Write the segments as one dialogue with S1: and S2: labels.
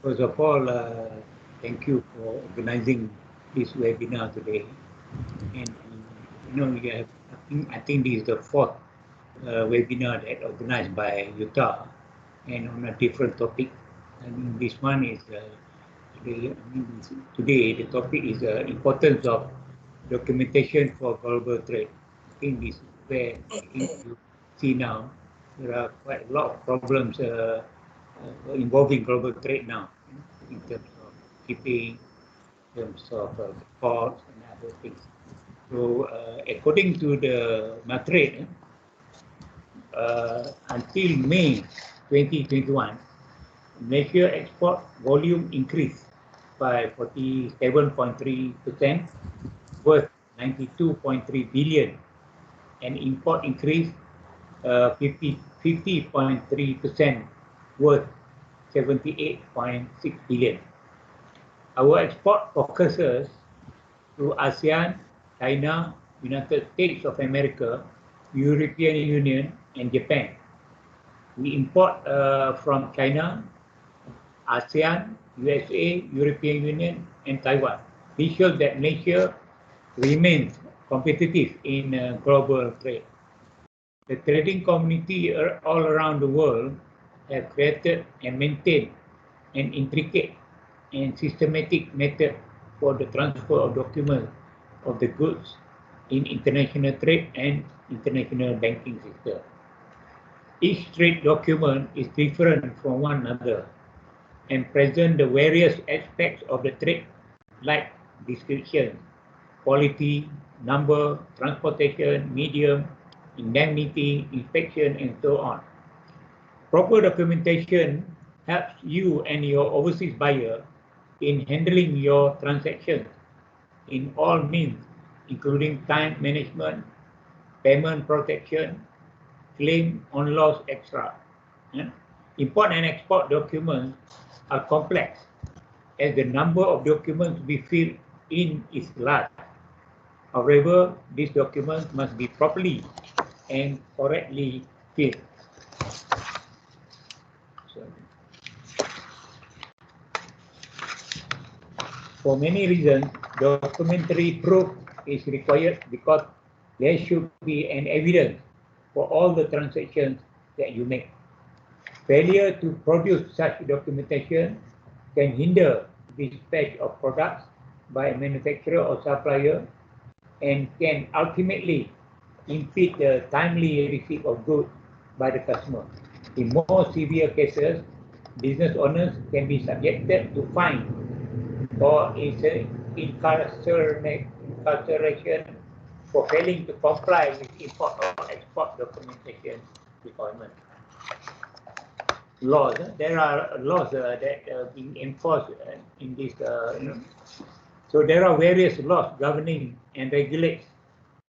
S1: First of all, thank you for organizing this webinar today. And you have, I think this is the fourth webinar that organized by UTAR, and on a different topic. I mean, this one is today the topic is the importance of documentation for global trade. I think this is where you see now there are quite a lot of problems involving global trade now, in terms of shipping, in terms of ports and other things. So according to the Matrade, until May 2021, Malaysia export volume increased by 47.3%, worth 92.3 billion, and import increased 50.3%, worth 78.6 billion. Our export focuses to ASEAN, China, United States of America, European Union, and Japan. We import from China, ASEAN, USA, European Union, and Taiwan. This shows that Malaysia remains competitive in global trade. The trading community all around the world have created and maintained an intricate and systematic method for the transfer of documents of the goods in international trade and international banking system. Each trade document is different from one another and present the various aspects of the trade, like description, quality, number, transportation, medium, indemnity, inspection, and so on. Proper documentation helps you and your overseas buyer in handling your transactions in all means, including time management, payment protection, claim on loss, etc. Import and export documents are complex, as the number of documents to be filled in is large. However, these documents must be properly and correctly filled. For many reasons, documentary proof is required because there should be an evidence for all the transactions that you make. Failure to produce such documentation can hinder dispatch of products by a manufacturer or supplier and can ultimately impede the timely receipt of goods by the customer. In more severe cases, business owners can be subjected to fine or incarceration for failing to comply with import or export documentation requirements. Laws, there are laws that are being enforced in this. So there are various laws governing and regulates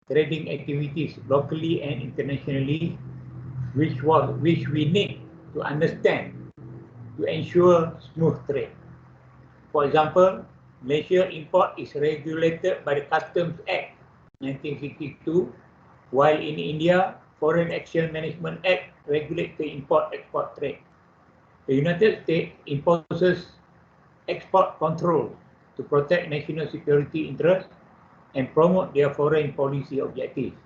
S1: trading activities locally and internationally, which we need to understand to ensure smooth trade. For example, Malaysia import is regulated by the Customs Act 1962, while in India, Foreign Exchange Management Act regulates the import-export trade. The United States imposes export control to protect national security interests and promote their foreign policy objectives.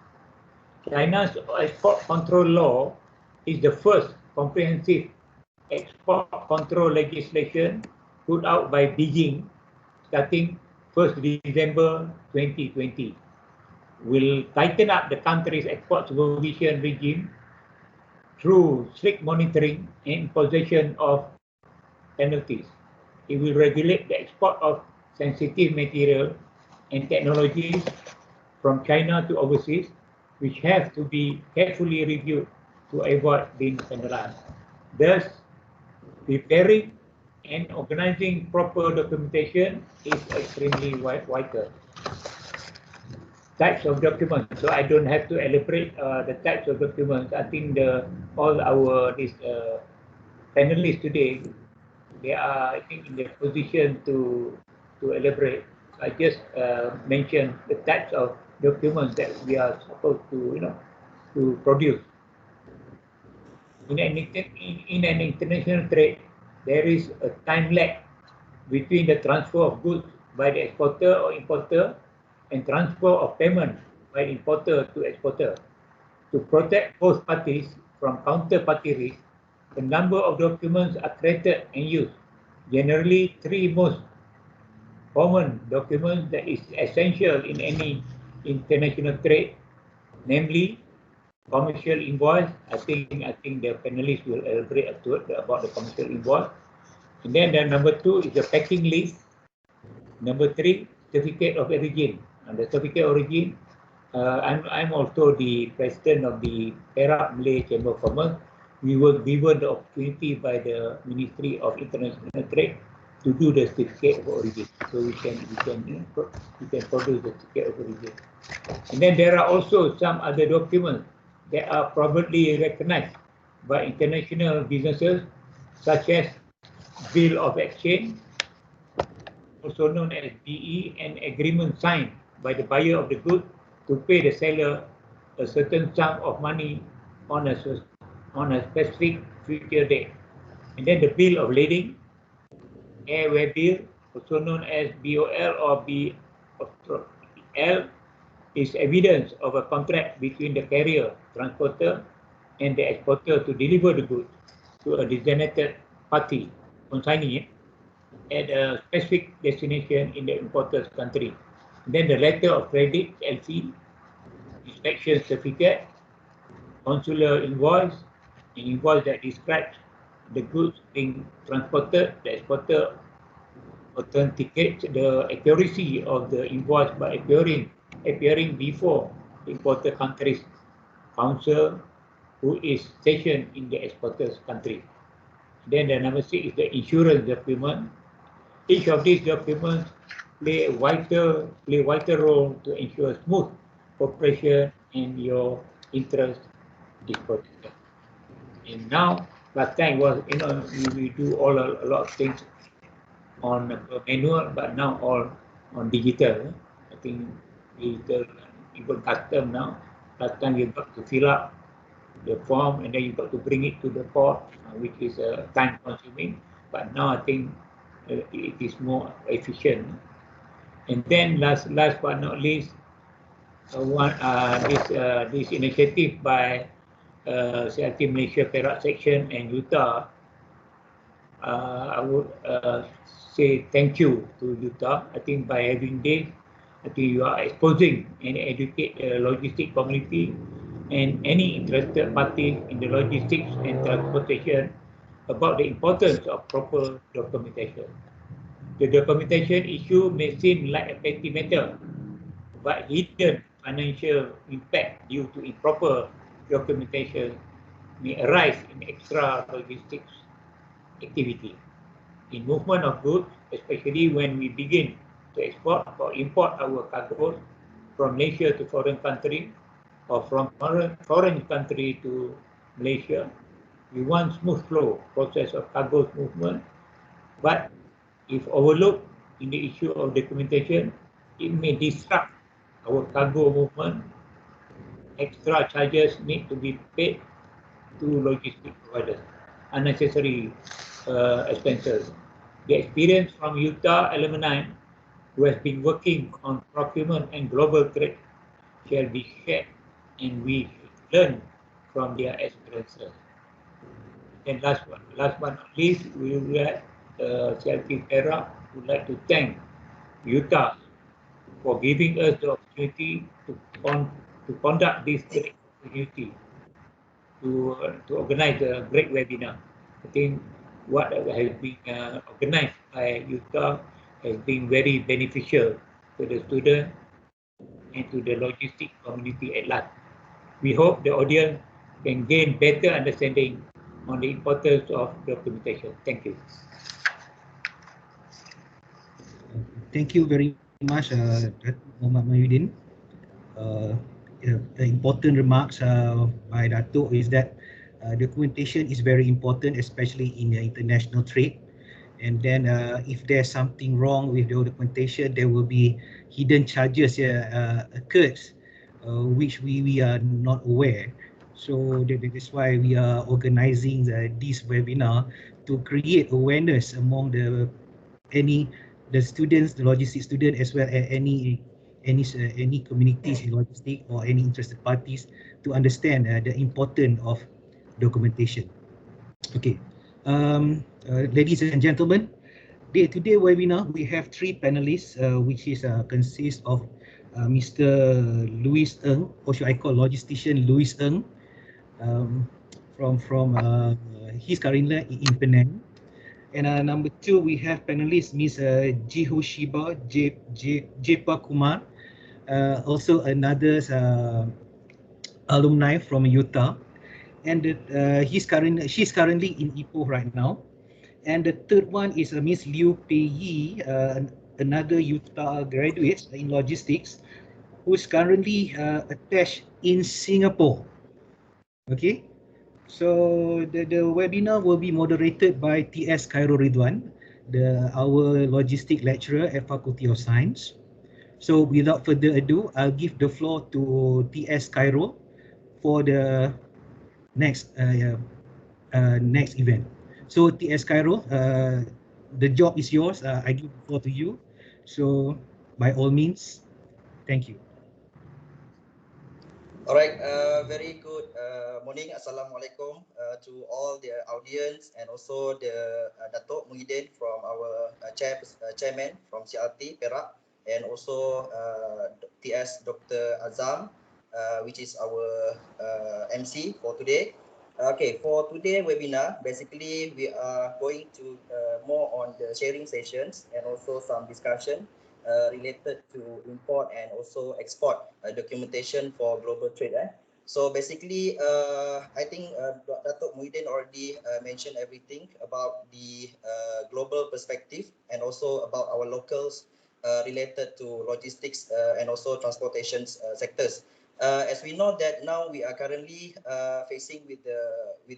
S1: China's export control law is the first comprehensive export control legislation put out by Beijing starting 1st December 2020. Will tighten up the country's export supervision regime through strict monitoring and imposition of penalties. It will regulate the export of sensitive material and technologies from China to overseas, which have to be carefully reviewed to avoid being penalized. Thus, preparing and organizing proper documentation is extremely vital. Types of documents. So I don't have to elaborate the types of documents. I think all our panelists today, they are, I think, in the position to elaborate. I just mentioned the types of documents that we are supposed to, to produce. In an international trade, there is a time lag between the transfer of goods by the exporter or importer and transfer of payment by importer to exporter. To protect both parties from counterparty risk, a number of documents are created and used. Generally, three most common documents that is essential in any international trade, namely commercial invoice. I think the panelists will elaborate about the commercial invoice. And then the number two is the packing list. Number three, certificate of origin. And the certificate of origin, I'm also the president of the Perak Malay Chamber of Commerce. We were given the opportunity by the Ministry of International Trade to do the certificate of origin. So we can produce the certificate of origin. And then there are also some other documents that are probably recognized by international businesses, such as bill of exchange, also known as BE, an agreement signed by the buyer of the good to pay the seller a certain sum of money on a specific future date. And then the bill of lading, airway bill, also known as BOL or BOL, is evidence of a contract between the carrier, transporter, and the exporter to deliver the goods to a designated party, consignee, at a specific destination in the importer's country. And then the letter of credit, LC, inspection certificate, consular invoice, an invoice that describes the goods being transported. The exporter authenticates the accuracy of the invoice by appearing before the importer country's counsel, who is stationed in the exporter's country. Then the number 6 is the insurance document. Each of these documents play a vital role to ensure smooth cooperation and your interest is protected. And now, last time was, we do a lot of things on manual, but now all on digital. I think digital, even custom now. Last time you got to fill up the form and then you got to bring it to the port, which is time consuming. But now I think it is more efficient. And then last but not least, this initiative by CILTM Malaysia Perak section and UTAR, I would say thank you to UTAR. I think by having this, I think you are exposing and educate the logistic community and any interested party in the logistics and transportation about the importance of proper documentation. The documentation issue may seem like a petty matter, but hidden financial impact due to improper documentation may arise in extra logistics activity. In movement of goods, especially when we begin to export or import our cargoes from Malaysia to foreign country or from foreign country to Malaysia, we want smooth flow process of cargo movement, but if overlooked in the issue of documentation, it may disrupt our cargo movement. Extra charges need to be paid to logistic providers, unnecessary expenses. The experience from UTAR alumni who has been working on procurement and global trade shall be shared, and we should learn from their experiences. And last but not least, we would like CILTM Perak would like to thank UTAR for giving us the opportunity to conduct this great opportunity to organize a great webinar. I think what has been organized by UTAR has been very beneficial to the student and to the logistic community at large. We hope the audience can gain better understanding on the importance of documentation. Thank you.
S2: Thank you very much, Muhammad Mahyudin. The important remarks by Dato' is that documentation is very important, especially in international trade. And then if there's something wrong with the documentation, there will be hidden charges occurs, which we are not aware. So that is why we are organizing this webinar to create awareness among the students, the logistics student, as well as any communities in logistics or any interested parties to understand the importance of documentation. Okay, ladies and gentlemen, today webinar we have three panelists, which is consists of Mr. Louis Ng, or should I call logistician Louis Ng, um, from he's currently in Penang. And number two, we have panelist Ms. Jihoshiba Jepa Kumar, also another alumni from UTAR, and she's currently in Ipoh right now. And the third one is Miss Liu Pei Yi, another UTAR graduate in logistics, who's currently attached in Singapore. Okay, so the webinar will be moderated by TS Khairul Ridwan, our logistic lecturer at Faculty of Science. So without further ado, I'll give the floor to TS Khairul for the next next event. So TS Khairul, the job is yours. I give the floor to you. So by all means, thank you.
S3: All right, very good morning. Assalamualaikum to all the audience and also the Dato' Muhyiddin from our chairman from CILT Perak, and also TS Dr. Azam, which is our MC for today. Okay, for today webinar, basically we are going to more on the sharing sessions and also some discussion related to import and also export documentation for global trade. So basically, I think Dato' Muhyiddin already mentioned everything about the global perspective and also about our locals related to logistics and also transportation sectors. As we know that now we are currently facing with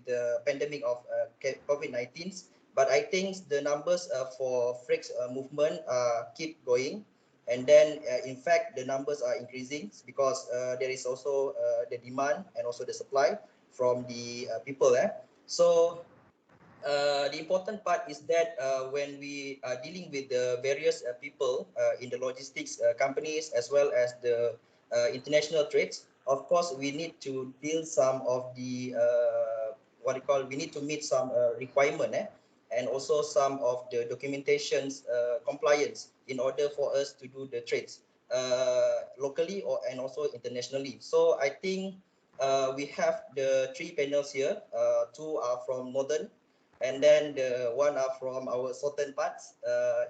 S3: the pandemic of COVID-19. But I think the numbers for freight movement keep going, and then in fact the numbers are increasing because there is also the demand and also the supply from the people. So the important part is that when we are dealing with the various people in the logistics companies as well as the international trades, of course we need to deal some of the we need to meet some requirement and also some of the documentations compliance in order for us to do the trades locally or and also internationally. So I think we have the three panels here. Two are from Northern, and then the one are from our southern parts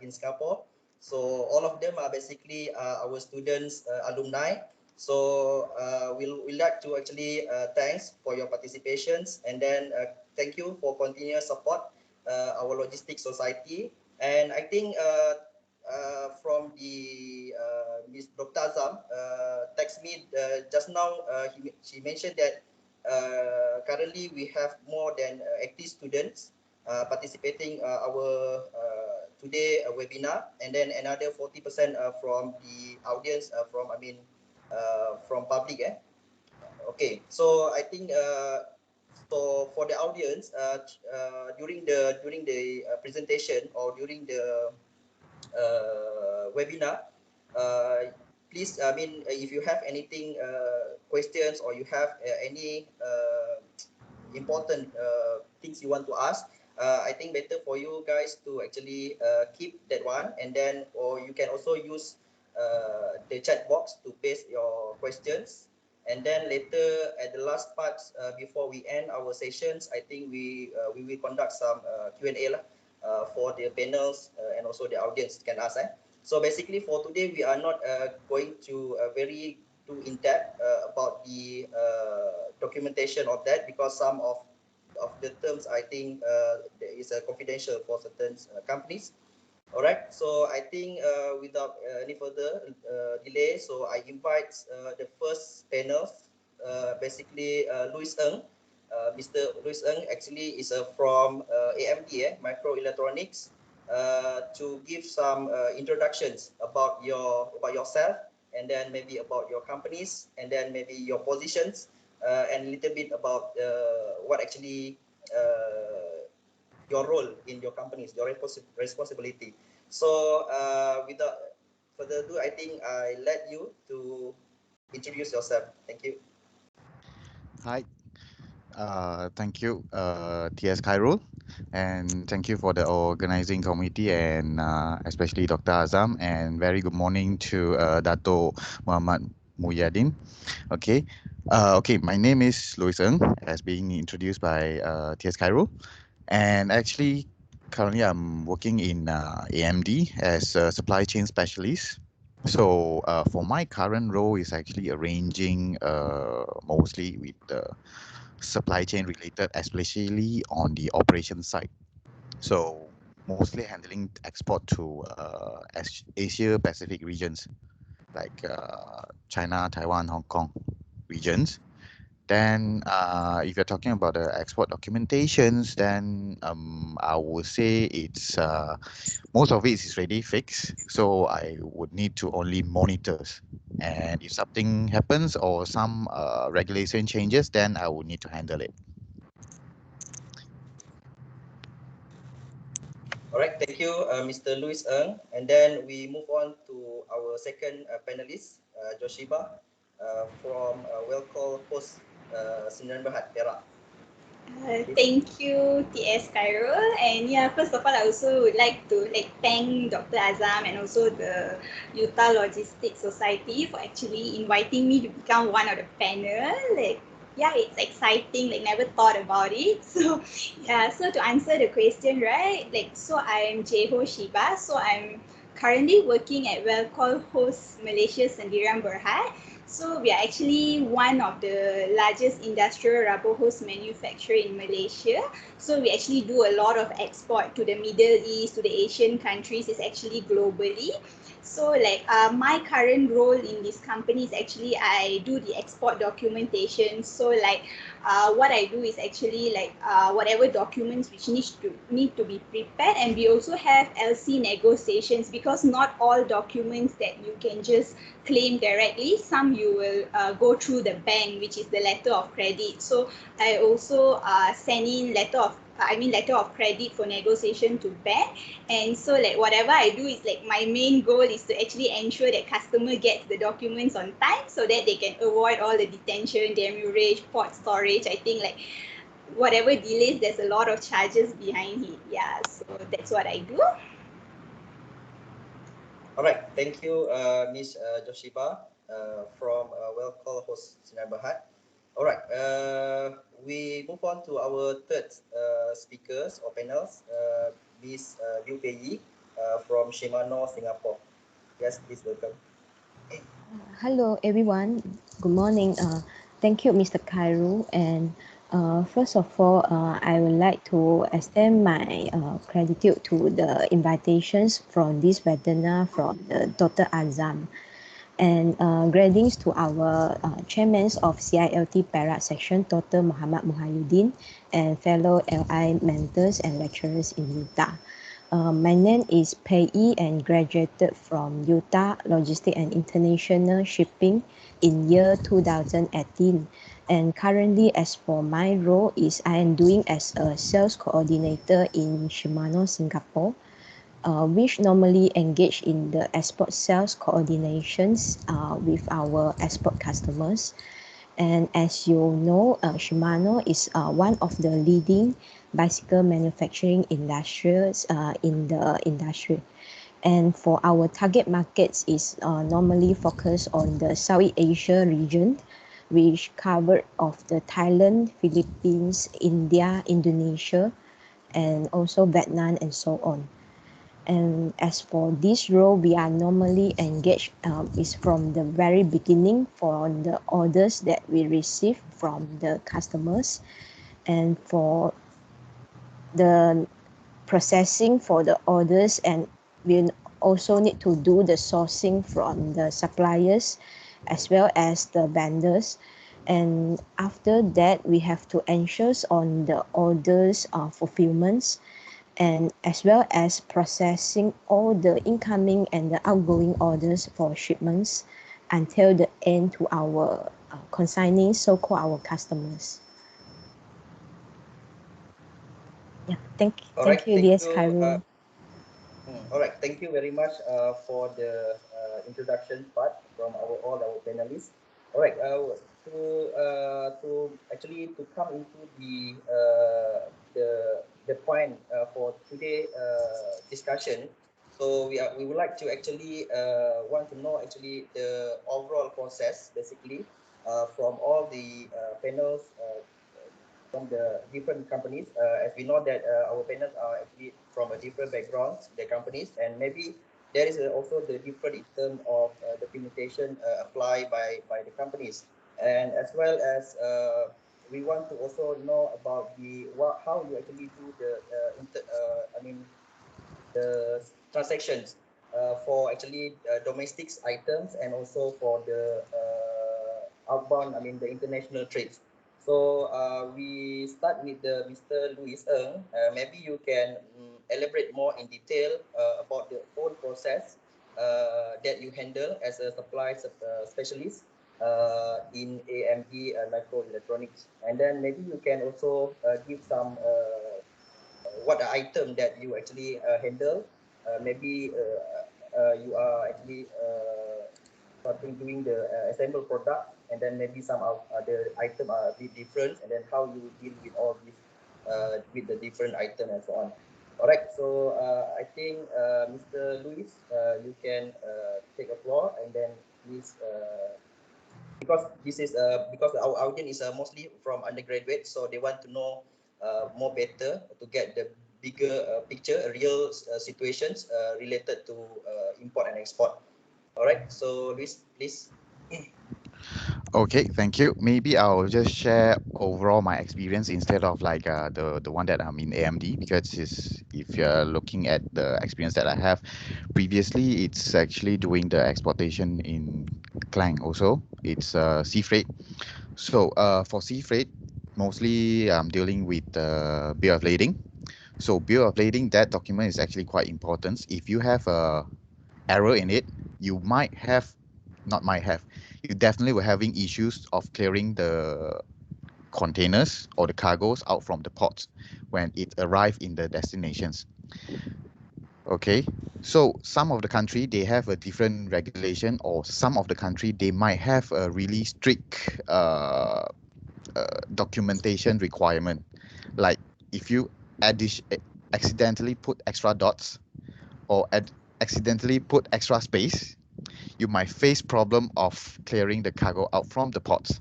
S3: in Singapore. So all of them are basically our students, alumni. So we'll like to actually thanks for your participations, and then thank you for continuous support our logistics society. And I think from the Ms. Dr. Azam text me just now. She mentioned that currently we have more than 80 students participating our today webinar, and then another 40% from the audience from public. Okay, so I think so for the audience during the presentation or during the webinar, please, if you have anything questions or you have any important things you want to ask, I think better for you guys to actually keep that one, and then or you can also use the chat box to paste your questions. And then later at the last part, before we end our sessions, I think we will conduct some Q&A for the panels and also the audience can ask. So basically for today, we are not going to very too in depth about the documentation of that, because some of the terms I think there is confidential for certain companies. All right, so I think without any further delay, so I invite the first panel, basically Louis Ng. Mr. Louis Ng actually is from AMD, Microelectronics, to give some introductions about yourself, and then maybe about your companies, and then maybe your positions and a little bit about what actually your role in your companies, your responsibility. So without further ado, I think I let you to introduce yourself. Thank you.
S4: Hi, thank you, TS Khairul, and thank you for the organizing committee and especially Dr. Azam, and very good morning to Dato Muhammad Muhyadin. Okay, okay, my name is Louis Ng, as being introduced by TS Khairul, and actually currently I'm working in AMD as a supply chain specialist. So for my current role is actually arranging mostly with the supply chain related, especially on the operation side. So mostly handling export to Asia Pacific regions like China, Taiwan, Hong Kong regions. Then if you're talking about the export documentations, then I would say it's most of it is already fixed. So I would need to only monitors. And if something happens or some regulation changes, then I would need to handle it.
S3: All right, thank you, Mr. Louis Ng. And then we move on to our second panelist, Joshiba, from Well Host Sdn Bhd, Perak.
S5: Thank you, TS Khairul. And yeah, first of all, I also would like to thank Dr. Azam and also the UTAR Logistics Society for actually inviting me to become one of the panel. Yeah, it's exciting. Never thought about it. So yeah, so to answer the question, right? So I'm Jeho Shiba. So I'm currently working at Wellcall Host Malaysia Sendirian Berhad. So we are actually one of the largest industrial rubber hose manufacturer in Malaysia. So we actually do a lot of export to the Middle East, to the Asian countries. It's actually globally. So my current role in this company is actually I do the export documentation. So what I do is actually whatever documents which need to be prepared, and we also have LC negotiations, because not all documents that you can just claim directly. Some you will go through the bank, which is the letter of credit. So I also send in letter of credit for negotiation to bank. And so whatever I do is my main goal is to actually ensure that customer gets the documents on time, so that they can avoid all the detention, demurrage, port storage. I think whatever delays, there's a lot of charges behind it. Yeah, so that's what I do.
S3: All right, thank you, Ms. Joshiba from Wellcall Host Sdn Bhd. All right, we move on to our third speakers or panels, Ms. Liu Pei from Shimano, Singapore. Yes, please welcome.
S6: Hello, everyone. Good morning. Thank you, Mr. Khairul. And first of all, I would like to extend my gratitude to the invitations from this webinar from Dr. Azam. And greetings to our chairman of CILT Perak section, Dr. Muhammad Muhyadin, and fellow LI mentors and lecturers in UTAR. My name is Pei Yi and graduated from UTAR Logistics and International Shipping in year 2018. And currently, as for my role, I am doing as a sales coordinator in Shimano, Singapore, which normally engage in the export sales coordinations with our export customers. And as you know, Shimano is one of the leading bicycle manufacturing industrials in the industry. And for our target markets is normally focused on the Southeast Asia region, which covered of the Thailand, Philippines, India, Indonesia, and also Vietnam and so on. And as for this role, we are normally engaged is from the very beginning for the orders that we receive from the customers, and for the processing for the orders, and we also need to do the sourcing from the suppliers as well as the vendors. And after that, we have to ensure on the orders fulfillments, and as well as processing all the incoming and the outgoing orders for shipments until the end to our consigning so-called our customers. Yeah, thank
S3: Alright,
S6: you,
S3: thank
S6: DS
S3: you.
S6: Khairul.
S3: All right, thank you very much for the introduction part from all our panelists. All right, to actually to come into the point for today discussion. So we would like to actually want to know actually the overall process basically from all the panels from the different companies. As we know that our panels are actually from a different backgrounds, the companies, and maybe there is also the different in terms of documentation applied by the companies, and as well as we want to also know about how you actually do the the transactions for actually domestic items and also for the outbound, the international trades. So we start with Mr. Louis Ng. Maybe you can elaborate more in detail about the whole process that you handle as a supply specialist in AMD microelectronics. And then maybe you can also give some what the item that you actually handle. Maybe you are actually starting doing the assemble product, and then maybe some of the item are a bit different, and then how you deal with all these with the different item and so on. All right, so I think Mr. Luis, you can take a floor, and then please because this is because our audience is mostly from undergraduate, so they want to know more better to get the bigger picture, real situations related to import and export. All right, so Luis, please.
S4: Okay, thank you. Maybe I'll just share overall my experience instead of like the one that I'm in AMD, because if you're looking at the experience that I have previously, it's actually doing the exportation in Klang also. It's sea freight. So for sea freight, mostly I'm dealing with bill of lading. So bill of lading, that document is actually quite important. If you have a error in it, you might have, not might have, you definitely were having issues of clearing the containers or the cargoes out from the ports when it arrived in the destinations. Okay, so some of the country, they have a different regulation, or some of the country, they might have a really strict documentation requirement. Like if you accidentally put extra dots or accidentally put extra space, you might face problem of clearing the cargo out from the ports.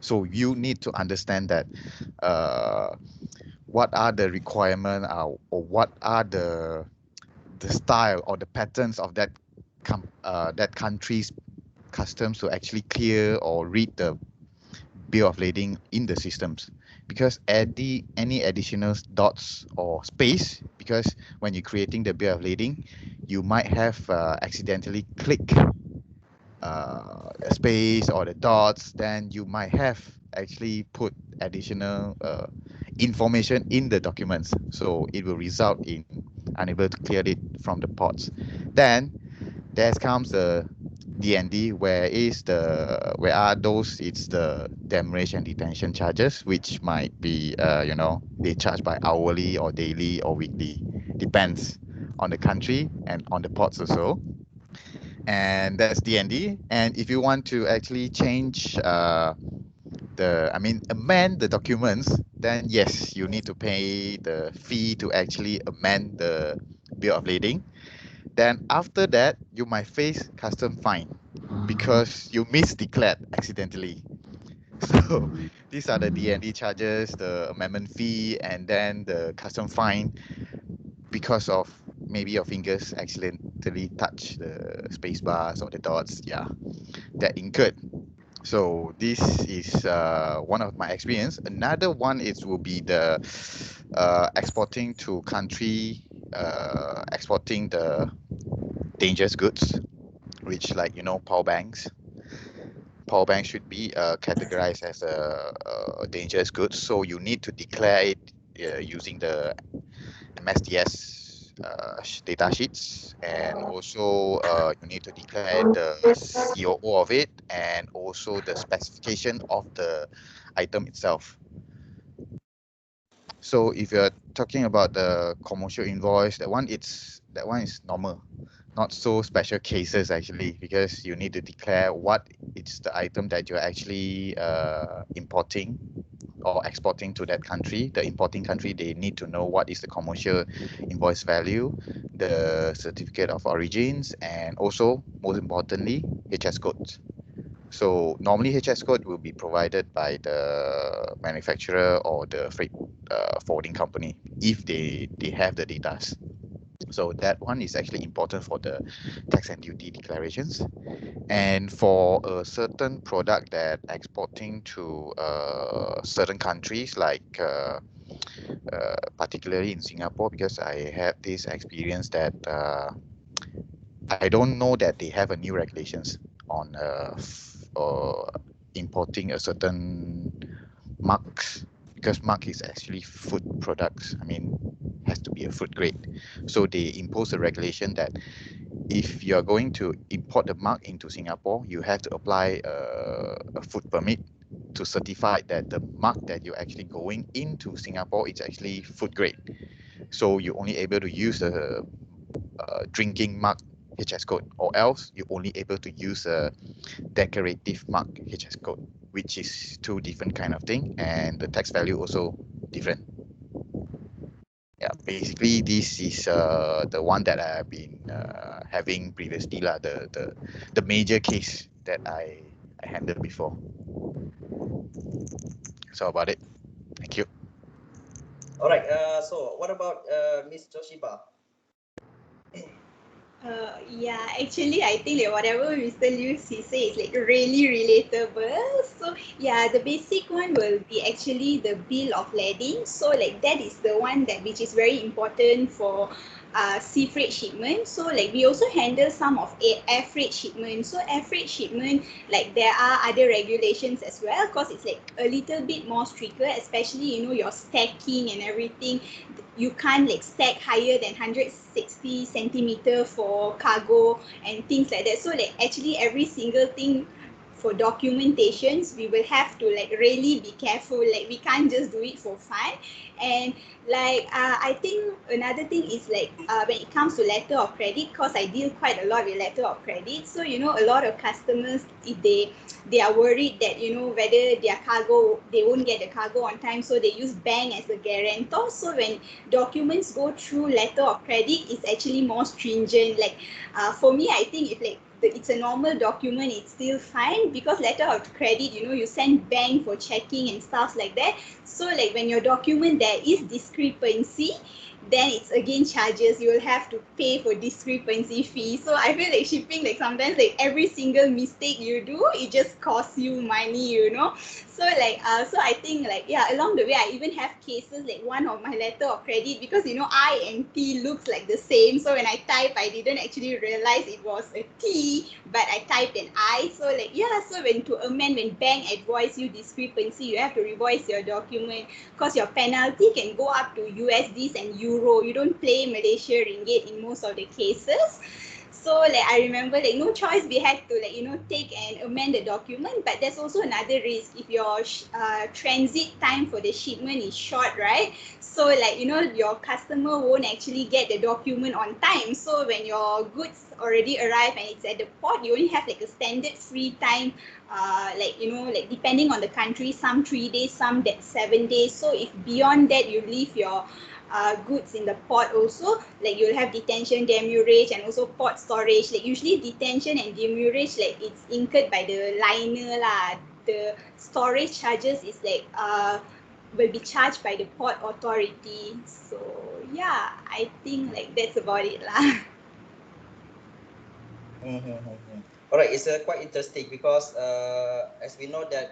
S4: So you need to understand that what are the requirements or what are the style or the patterns of that that country's customs to actually clear or read the bill of lading in the systems, because any additional dots or space, because when you're creating the bill of lading, you might have accidentally click a space or the dots, then you might have actually put additional information in the documents, so it will result in unable to clear it from the ports. Then there comes the DND, where are those? It's the demurrage and detention charges, which might be they charge by hourly or daily or weekly, depends on the country and on the ports also. And that's DND. And if you want to actually change amend the documents, then yes, you need to pay the fee to actually amend the bill of lading. Then after that, you might face custom fine because you misdeclared accidentally. So these are the DND charges, the amendment fee, and then the custom fine because of maybe your fingers accidentally touch the space bars or the dots, that incurred. So this is one of my experience. Another one will be the exporting to country, exporting the dangerous goods, which power banks. Power banks should be categorized as a dangerous goods. So you need to declare it using the MSDS data sheets, and also you need to declare the COO of it and also the specification of the item itself. So if you're talking about the commercial invoice, that one is normal, not so special cases actually, because you need to declare what it's the item that you're actually importing or exporting to that country. The importing country, they need to know what is the commercial invoice value, the certificate of origins, and also most importantly HS codes. So normally HS code will be provided by the manufacturer or the freight forwarding company if they have the data. So that one is actually important for the tax and duty declarations. And for a certain product that exporting to certain countries, like particularly in Singapore, because I have this experience that I don't know that they have a new regulations on importing a certain marks, because mark is actually food products. I mean, has to be a food grade. So they impose a regulation that if you are going to import the mark into Singapore, you have to apply a food permit to certify that the mark that you're actually going into Singapore is actually food grade. So you're only able to use the drinking mark HS code, or else you're only able to use a decorative mark HS code, which is two different kind of thing, and the tax value also different. Yeah, basically this is the one that I have been having previously lah, the major case that I handled before. So about it. Thank you.
S3: All right. So what about Miss Joshiba?
S5: Yeah, actually, I think that whatever Mr. Liu he say is like really relatable. So yeah, the basic one will be actually the bill of lading. So like that is the one that which is very important for sea freight shipment. So like we also handle some of air freight shipment. So air freight shipment, like there are other regulations as well, because it's like a little bit more stricter, especially your stacking and everything. You can't like stack higher than 160 centimeter for cargo and things like that. So like actually every single thing for documentations, we will have to like really be careful. Like we can't just do it for fun. And like I think another thing is like when it comes to letter of credit, because I deal quite a lot with letter of credit. So a lot of customers, if they are worried that whether their cargo, they won't get the cargo on time, so they use bank as a guarantor. So when documents go through letter of credit, it's actually more stringent. Like for me, I think if like it's a normal document, it's still fine, because letter of credit, you send bank for checking and stuff like that. So like when your document there is discrepancy, then it's again charges. You will have to pay for discrepancy fee. So I feel like shipping, like sometimes like every single mistake you do, it just costs you money. So like so I think like yeah, along the way I even have cases like one of my letter of credit, because I and T looks like the same. So when I type, I didn't actually realize it was a T, but I typed an I. So like yeah, so when to amend, when bank advise you discrepancy, you have to revise your document, because your penalty can go up to USDs and Euro. You don't pay Malaysia ringgit in most of the cases. So like I remember like no choice, we had to like take and amend the document. But there's also another risk if your transit time for the shipment is short, right? So like your customer won't actually get the document on time. So when your goods already arrive and it's at the port, you only have like a standard free time, like like depending on the country, some 3 days, some 7 days. So if beyond that you leave your goods in the port, also like you'll have detention, demurrage, and also port storage. Like usually detention and demurrage, like it's incurred by the liner lah. The storage charges is like will be charged by the port authority. So yeah, I think like that's about it lah.
S3: All right, it's quite interesting, because as we know that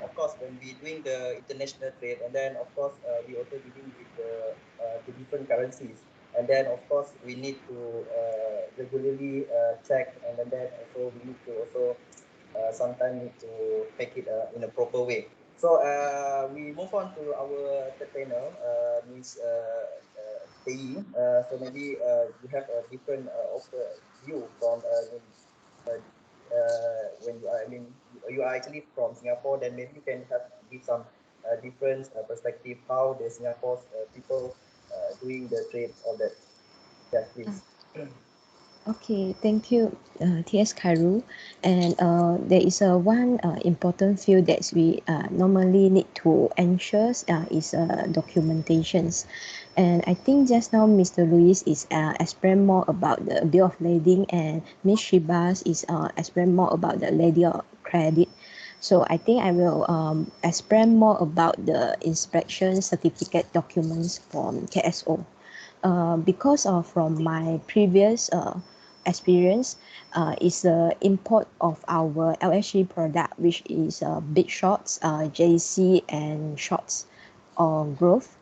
S3: of course when we doing the international trade, and then of course we also dealing with the different currencies, and then of course we need to regularly check, and then also we need to also sometimes need to make it in a proper way. So we move on to our third panel, Ms. PE. So maybe you have a different view from when you are, I mean, you are actually from Singapore, then maybe you can have give some different perspective how the Singapore's people doing the trades, all that. Yeah, please.
S6: Okay, thank you, T.S. Khairul. And there is one important field that we normally need to ensure is documentations. And I think just now Mr. Luis is explain more about the bill of lading, and Ms. Shibas is explain more about the lady of credit. So I think I will explain more about the inspection certificate documents from KSO. Because of from my previous experience, is the import of our LSG product, which is big shots, JC and shots or growth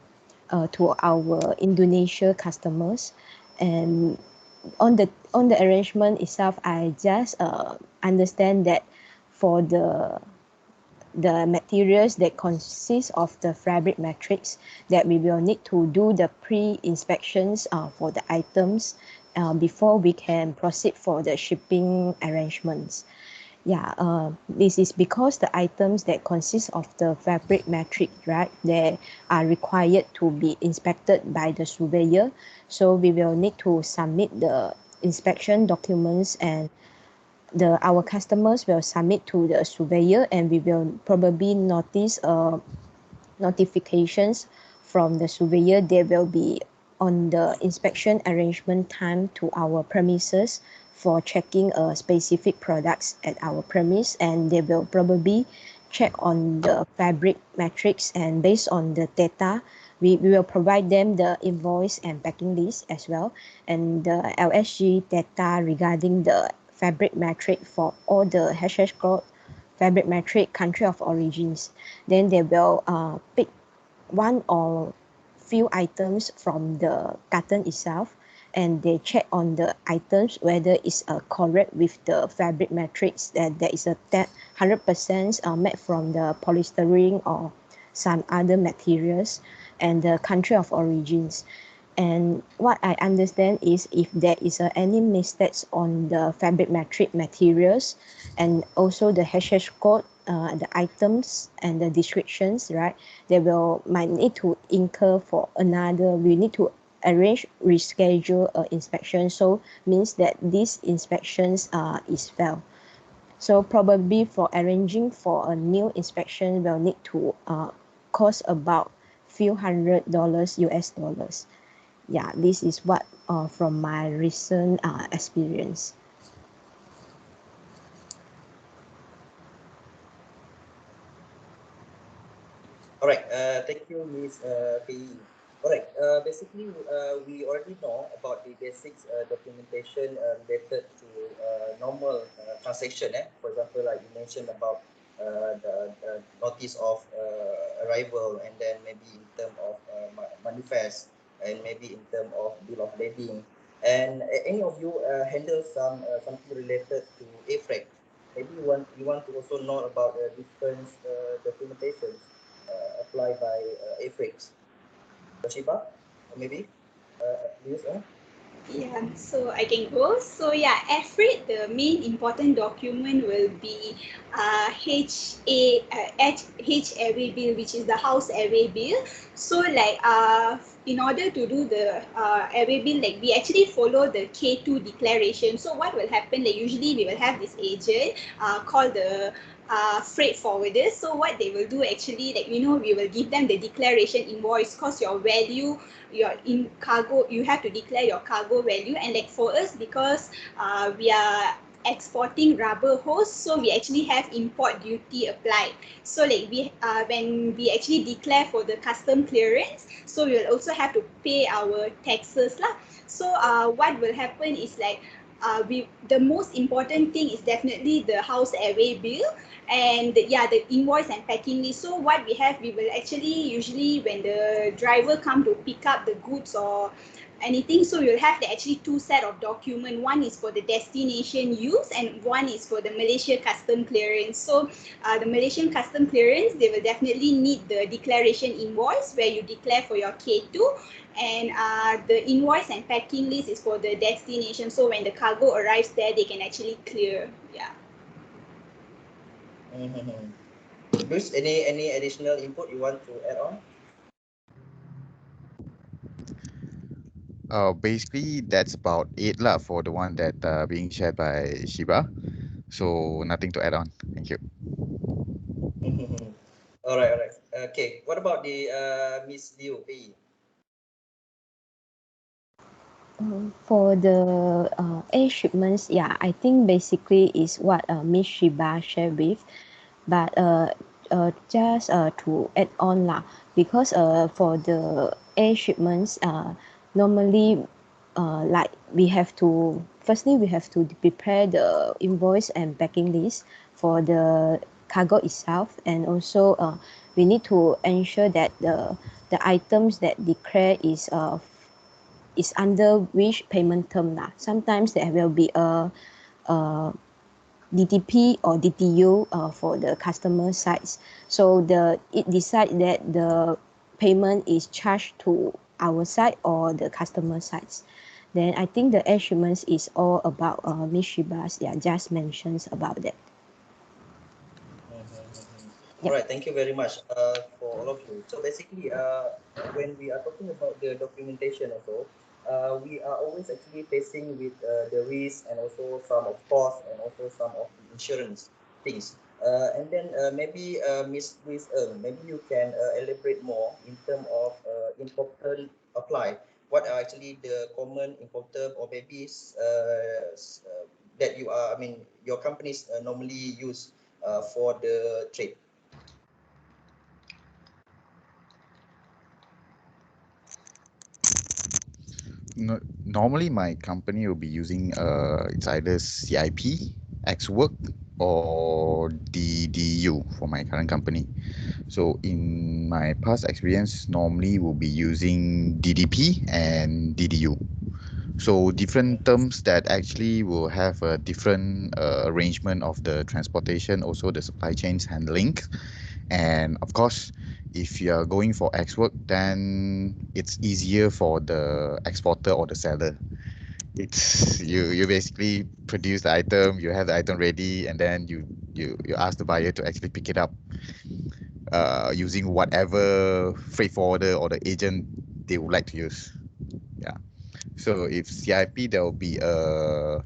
S6: to our Indonesia customers. And on the arrangement itself, I just understand that for the materials that consist of the fabric matrix, that we will need to do the pre-inspections for the items before we can proceed for the shipping arrangements. Yeah, this is because the items that consist of the fabric matrix, right, they are required to be inspected by the surveyor. So we will need to submit the inspection documents, and our customers will submit to the surveyor, and we will probably notice notifications from the surveyor. They will be on the inspection arrangement time to our premises for checking specific products at our premise, and they will probably check on the fabric matrix, and based on the data, we will provide them the invoice and packing list as well, and the LSG data regarding the fabric matrix for all the HH code fabric matrix country of origins. Then they will pick one or few items from the carton itself, and they check on the items whether it's correct with the fabric matrix, that there is a 100% made from the polystyrene or some other materials, and the country of origins. And what I understand is if there is any mistakes on the fabric matrix materials, and also the HH code, the items and the descriptions, right, they will might need to incur for another, we need to arrange reschedule inspection, so means that these inspections is failed. So probably for arranging for a new inspection will need to cost about few $100 US dollars. Yeah, this is what from my recent experience.
S3: All right. Thank you, Ms. PE. All right. Basically, we already know about the basics documentation related to normal transaction. For example, like you mentioned about the notice of arrival, and then maybe in terms of manifest, and maybe in terms of bill of lading. And any of you handle something related to A-freight? Maybe you want to also know about different documentations applied by AFRIX. Toshiba, or maybe Liz?
S5: Yeah, so I can go. So yeah, AFRID, the main important document will be H airway bill, which is the house airway bill. So like in order to do the airway bill, like we actually follow the K2 declaration. So what will happen, like usually we will have this agent called the freight forwarders. So what they will do actually, like we will give them the declaration invoice, because your value, your in cargo, you have to declare your cargo value. And like for us, because we are exporting rubber hose, so we actually have import duty applied. So like when we actually declare for the custom clearance, so we will also have to pay our taxes lah. So what will happen is like the most important thing is definitely the house airway bill, and the invoice and packing list. So what we have, we will actually usually when the driver come to pick up the goods or anything. So you'll have the actually two set of document. One is for the destination use and one is for the Malaysia custom clearance. So the Malaysian custom clearance, they will definitely need the declaration invoice where you declare for your K2, and the invoice and packing list is for the destination. So when the cargo arrives there, they can actually clear. Yeah.
S3: Bruce, any additional input you want to add on?
S4: Basically, that's about it lah for the one that being shared by Shiba. So nothing to add on. Thank you.
S3: All right. Okay. What about the Miss Liu Pei?
S6: For the air shipments, yeah, I think basically is what Miss Shiba shared with, but just to add on lah, because for the air shipments, normally like we have to firstly we have to prepare the invoice and packing list for the cargo itself, and also we need to ensure that the items that declare is under which payment term lah. Sometimes there will be a DTP or DTU for the customer sides. So it decide that the payment is charged to our side or the customer sides. Then I think the air shipments is all about Ms. Shiba's just mentions about that.
S3: All right, thank you very much for all of you. So basically, when we are talking about the documentation also, we are always actually facing with the risk and also some of cost and also some of the insurance things. And then maybe Ms. Louise, maybe you can elaborate more in terms of important apply. What are actually the common important or maybe that you are, I mean, your companies normally use for the trade?
S4: No, normally my company will be using it's either CIP, Xwork, or DDU for my current company. So in my past experience, normally will be using DDP and DDU. So different terms that actually will have a different arrangement of the transportation, also the supply chains handling. And of course, if you are going for X work, then it's easier for the exporter or the seller. It's you basically produce the item, you have the item ready, and then you ask the buyer to actually pick it up using whatever freight forwarder or the agent they would like to use. Yeah. So if CIP, there will be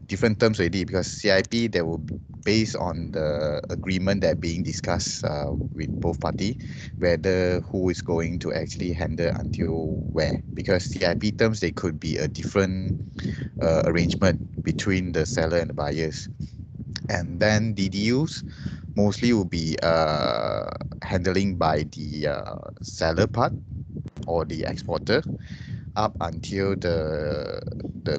S4: different terms already, because CIP, there will be based on the agreement that being discussed with both party, whether who is going to actually handle until where. Because CIP terms, they could be a different arrangement between the seller and the buyers. And then DDUs mostly will be handling by the seller part or the exporter up until the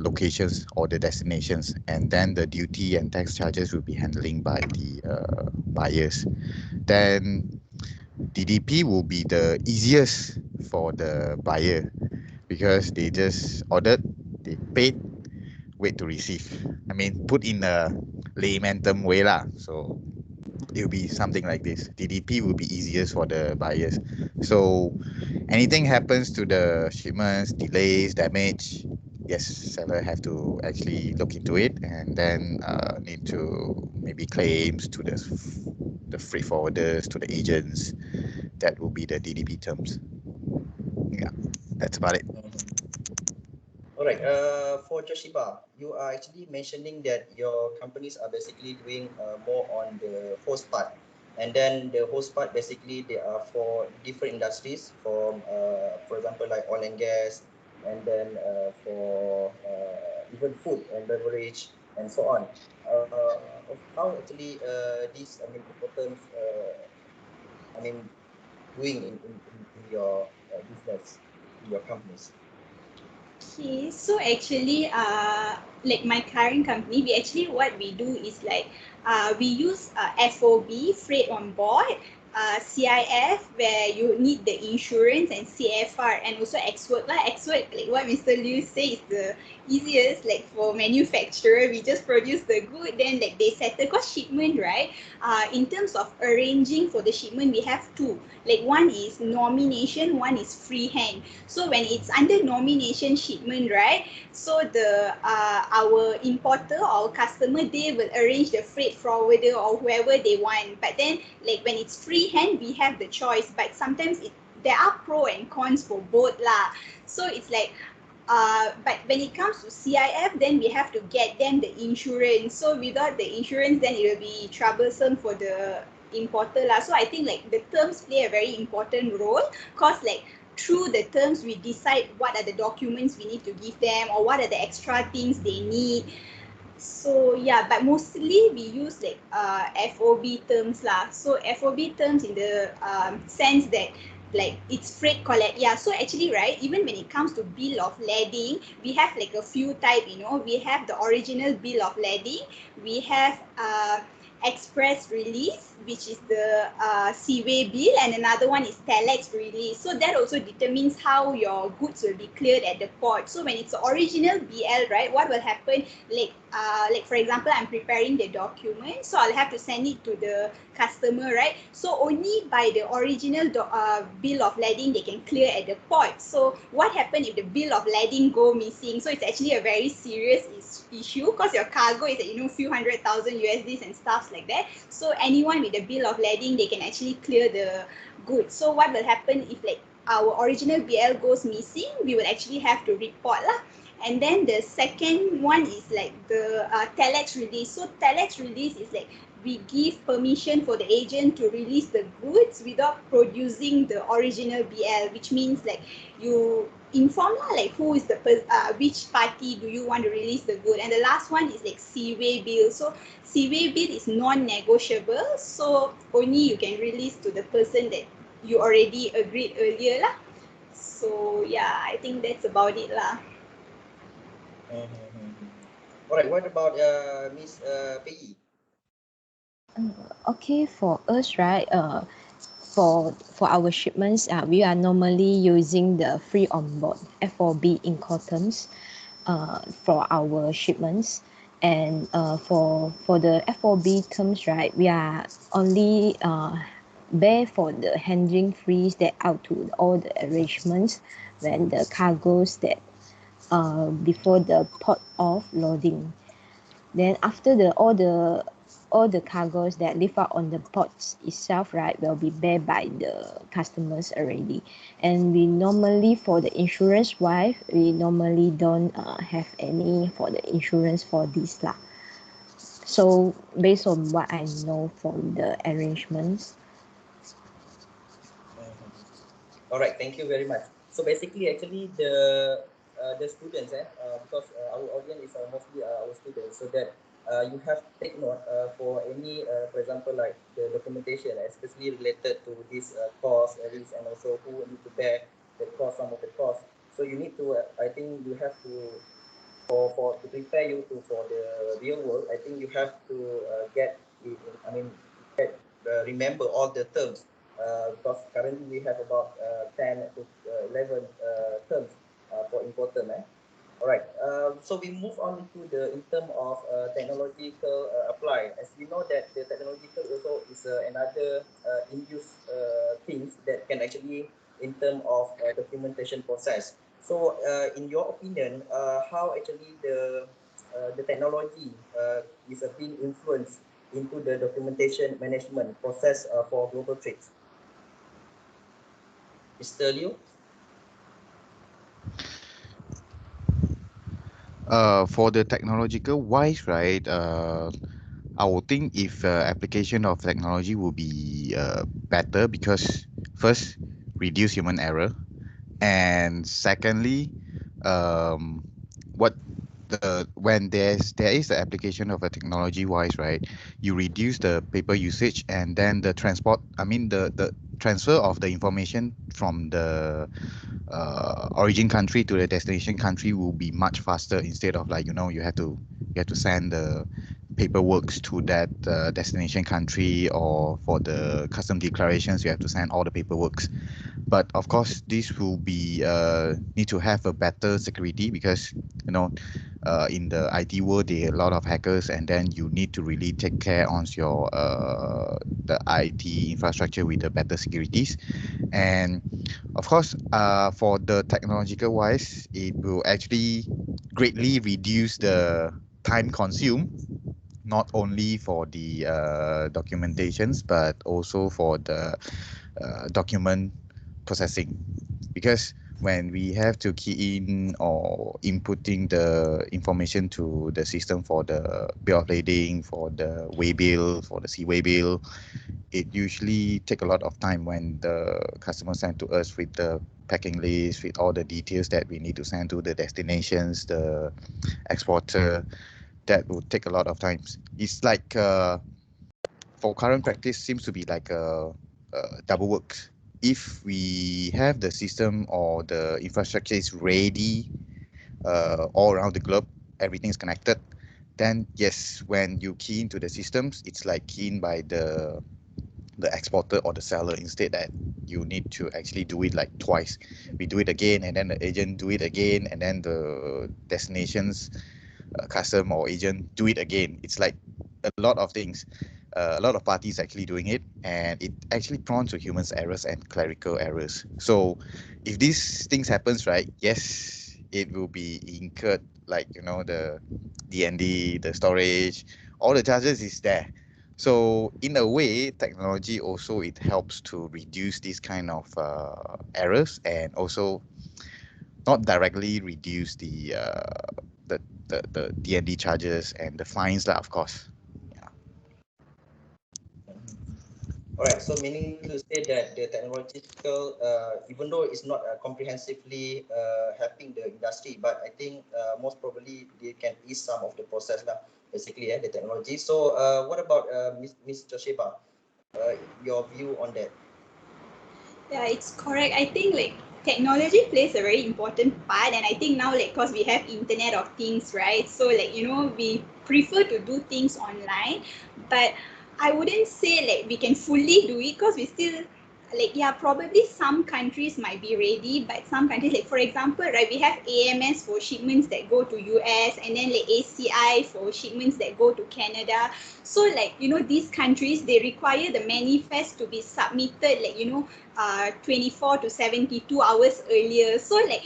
S4: locations or the destinations, and then the duty and tax charges will be handling by the buyers. Then DDP will be the easiest for the buyer, because they just ordered, they paid, wait to receive. I mean, put in a layman term way lah. So it will be something like this. DDP will be easiest for the buyers. So anything happens to the shipments, delays, damage, yes, seller have to actually look into it, and then need to maybe claims to the freight forwarders, to the agents. That will be the DDP terms. Yeah, that's about it.
S3: All right. For Joshiba, you are actually mentioning that your companies are basically doing more on the host part, and then the host part basically they are for different industries, from for example like oil and gas, and then for even food and beverage and so on. How actually these, I mean, important I mean, doing in your business, in your companies?
S5: Okay, so actually, like my current company, we actually what we do is like we use FOB, freight on board, CIF where you need the insurance, and CFR and also X-work lah. X-work, like what Mr. Liu says, is the easiest. Like for manufacturer, we just produce the good, then like they settle. Cause shipment, right? In terms of arranging for the shipment, we have two. Like one is nomination, one is freehand. So when it's under nomination shipment, right? So the our importer or customer, they will arrange the freight forwarder or whoever they want. But then like when it's freehand, we have the choice. But sometimes there are pro and cons for both lah. So it's like but when it comes to CIF, then we have to get them the insurance. So without the insurance, then it will be troublesome for the importer lah. So I think like the terms play a very important role, cause like through the terms we decide what are the documents we need to give them or what are the extra things they need. So yeah, but mostly we use like FOB terms lah. So FOB terms in the sense that like it's freight collect. Yeah, so actually right, even when it comes to bill of lading, we have like a few type, you know. We have the original bill of lading, we have express release, which is the seaway bill, and another one is telex release. So that also determines how your goods will be cleared at the port. So when it's original BL, right, what will happen, like for example, I'm preparing the document, so I'll have to send it to the customer, right? So only by the original bill of lading they can clear at the port. So what happens if the bill of lading go missing? So it's actually a very serious issue, because your cargo is at, you know, few $100,000 USDs and stuff like that. So anyone with the bill of lading, they can actually clear the goods. So what will happen if like our original BL goes missing? We will actually have to report lah. And then the second one is like the telex release. So telex release is like we give permission for the agent to release the goods without producing the original BL, which means like you inform lah, like who is the which party do you want to release the good. And the last one is like seaway bill. So seaway bill is non-negotiable, so only you can release to the person that you already agreed earlier lah. So yeah, I think that's about it lah.
S3: All right, what about Miss Peggy?
S6: Okay, for us, right, for our shipments, we are normally using the free on board FOB Incoterms for our shipments. And for the FOB terms, right, we are only bear for the handling fees that out to all the arrangements when the cargoes that before the port of loading. Then after all the cargoes that leave out on the ports itself, right, will be bared by the customers already. And we normally, for the insurance wise, we normally don't have any for the insurance for this lah. So based on what I know from the arrangements.
S3: All right, thank you very much. So basically, actually, the students, because our audience is mostly our students, so that you have to take note for any, for example, like the documentation, especially related to this cost, risk, and also who need to bear the cost, some of the cost. So you need to, I think, you have to, for to prepare you to for the real world. I think you have to remember all the terms. Because currently we have about 10 to 11 terms for important. All right, so we move on to in term of technological apply. As we know that the technological also is another in-use things that can actually in term of documentation process. So in your opinion, how actually the technology is being influenced into the documentation management process for global trades? Mr. Liu?
S4: For the technological wise, right, I would think if application of technology will be better, because first, reduce human error, and secondly, what when there is the application of a technology wise, right, you reduce the paper usage, and then the the transfer of the information from the origin country to the destination country will be much faster, instead of like, you have to send paperwork to that destination country, or for the custom declarations, you have to send all the paperwork. But of course, this will be need to have a better security, because in the IT world there are a lot of hackers, and then you need to really take care on your the IT infrastructure with the better securities. And of course, for the technological wise, it will actually greatly reduce the time consumed, not only for the documentations, but also for the document processing. Because when we have to key in or inputting the information to the system for the bill of lading, for the way bill, for the seaway bill, it usually take a lot of time when the customer send to us with the packing list, with all the details that we need to send to the destinations, the exporter. That would take a lot of time. It's like for current practice seems to be like a double work. If we have the system or the infrastructure is ready all around the globe, everything's connected, then yes, when you key into the systems, it's like keying by the exporter or the seller, instead that you need to actually do it like twice. We do it again, and then the agent do it again, and then the destinations custom or agent do it again. It's like a lot of things, a lot of parties actually doing it, and it actually prone to humans errors and clerical errors. So if these things happens, right, yes, it will be incurred, like the DND, the storage, all the charges is there. So in a way, technology also, it helps to reduce these kind of errors, and also not directly reduce the DND charges and the fines, lah, of course. Yeah.
S3: All right, so meaning to say that the technological, even though it's not comprehensively helping the industry, but I think most probably they can ease some of the process lah, basically, the technology. So what about Ms. Josheba? Your view on that?
S5: Yeah, it's correct. I think like technology plays a very important part, and I think now like because we have Internet of Things, right? So like we prefer to do things online, but I wouldn't say like we can fully do it because we still like probably some countries might be ready, but some countries, like for example, right, we have AMS for shipments that go to US, and then like ACI for shipments that go to Canada. So like these countries, they require the manifest to be submitted like 24 to 72 hours earlier. So like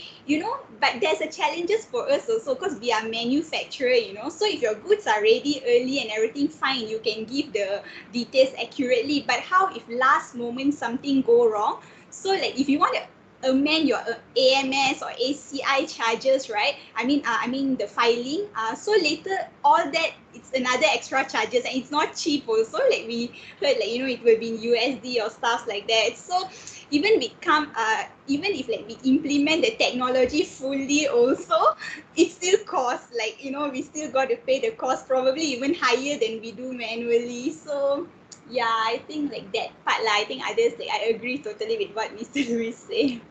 S5: but there's a challenges for us also because we are manufacturer, so if your goods are ready early and everything fine, you can give the details accurately. But how if last moment something go wrong? So like if you want to amend your AMS or ACI charges, right? I mean the filing. So later all that, it's another extra charges, and it's not cheap also. Like we heard, like it will be in USD or stuff like that. So even even if like we implement the technology fully, also it still costs. Like we still got to pay the cost, probably even higher than we do manually. So yeah, I think like that part lah. I think others, like I agree totally with what Mr. Luis said.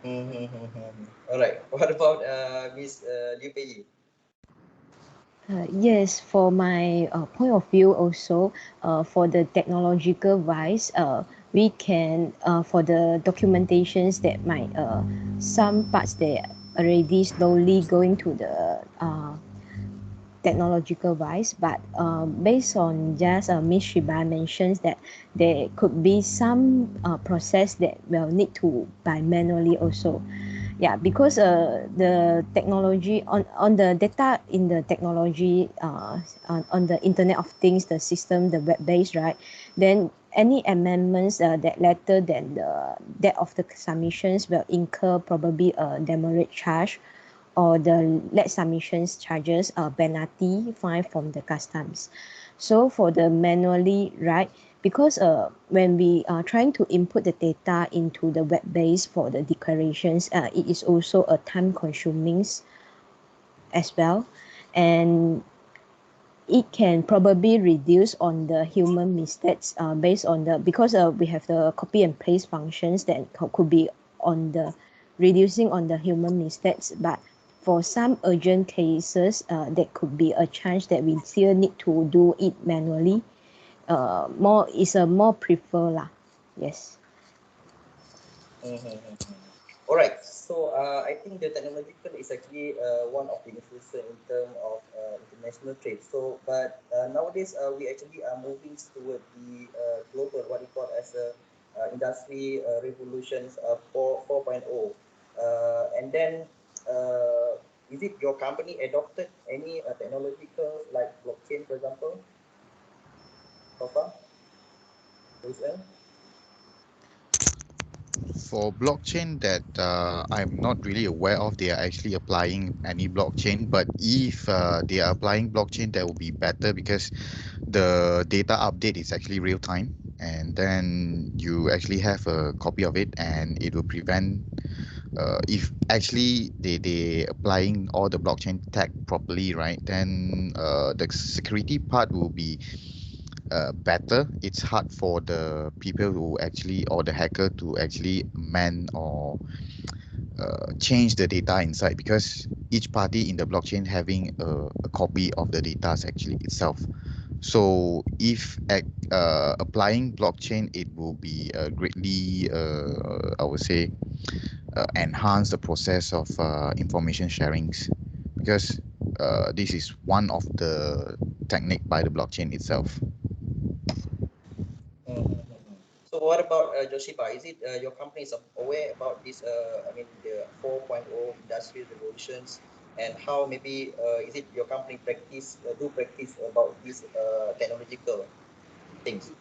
S3: All right. What about Ms. Liu Pei?
S6: Yes, for my point of view also, for the technological wise, we can, for the documentations that might, some parts they already slowly going to the technological wise, but based on just Ms. Shiba mentions that there could be some process that will need to by manually also. Yeah, because the technology on the data in the technology on the Internet of Things, the system, the web based, right? Then any amendments that later than the date of the submissions will incur probably a demerit charge, or the late submissions charges a penalty fine from the customs. So for the manually, right, because when we are trying to input the data into the web base for the declarations, it is also a time consuming as well, and it can probably reduce on the human mistakes based on the, because we have the copy and paste functions that could be on the reducing on the human mistakes. But for some urgent cases, there could be a chance that we still need to do it manually. More is a more prefer lah. Yes.
S3: All right. So I think the technological is actually one of the influencer in terms of international trade. So, but nowadays we actually are moving toward the global, what we call as a industry revolutions 4.0. And then, is it your company adopted any technological like blockchain, for example, so far?
S4: For blockchain that I'm not really aware of, they are actually applying any blockchain, but if they are applying blockchain, that will be better because the data update is actually real time, and then you actually have a copy of it, and it will prevent if actually they applying all the blockchain tech properly, right, then the security part will be better. It's hard for the people who actually, or the hacker to actually man or change the data inside, because each party in the blockchain having a copy of the data actually itself. So if applying blockchain, it will be greatly, I would say, enhance the process of information sharings, because this is one of the technique by the blockchain itself.
S3: So what about Joshiba? Is it your company is aware about this? I mean, the 4.0 industrial revolutions, and how maybe is it your company practice about these technological things?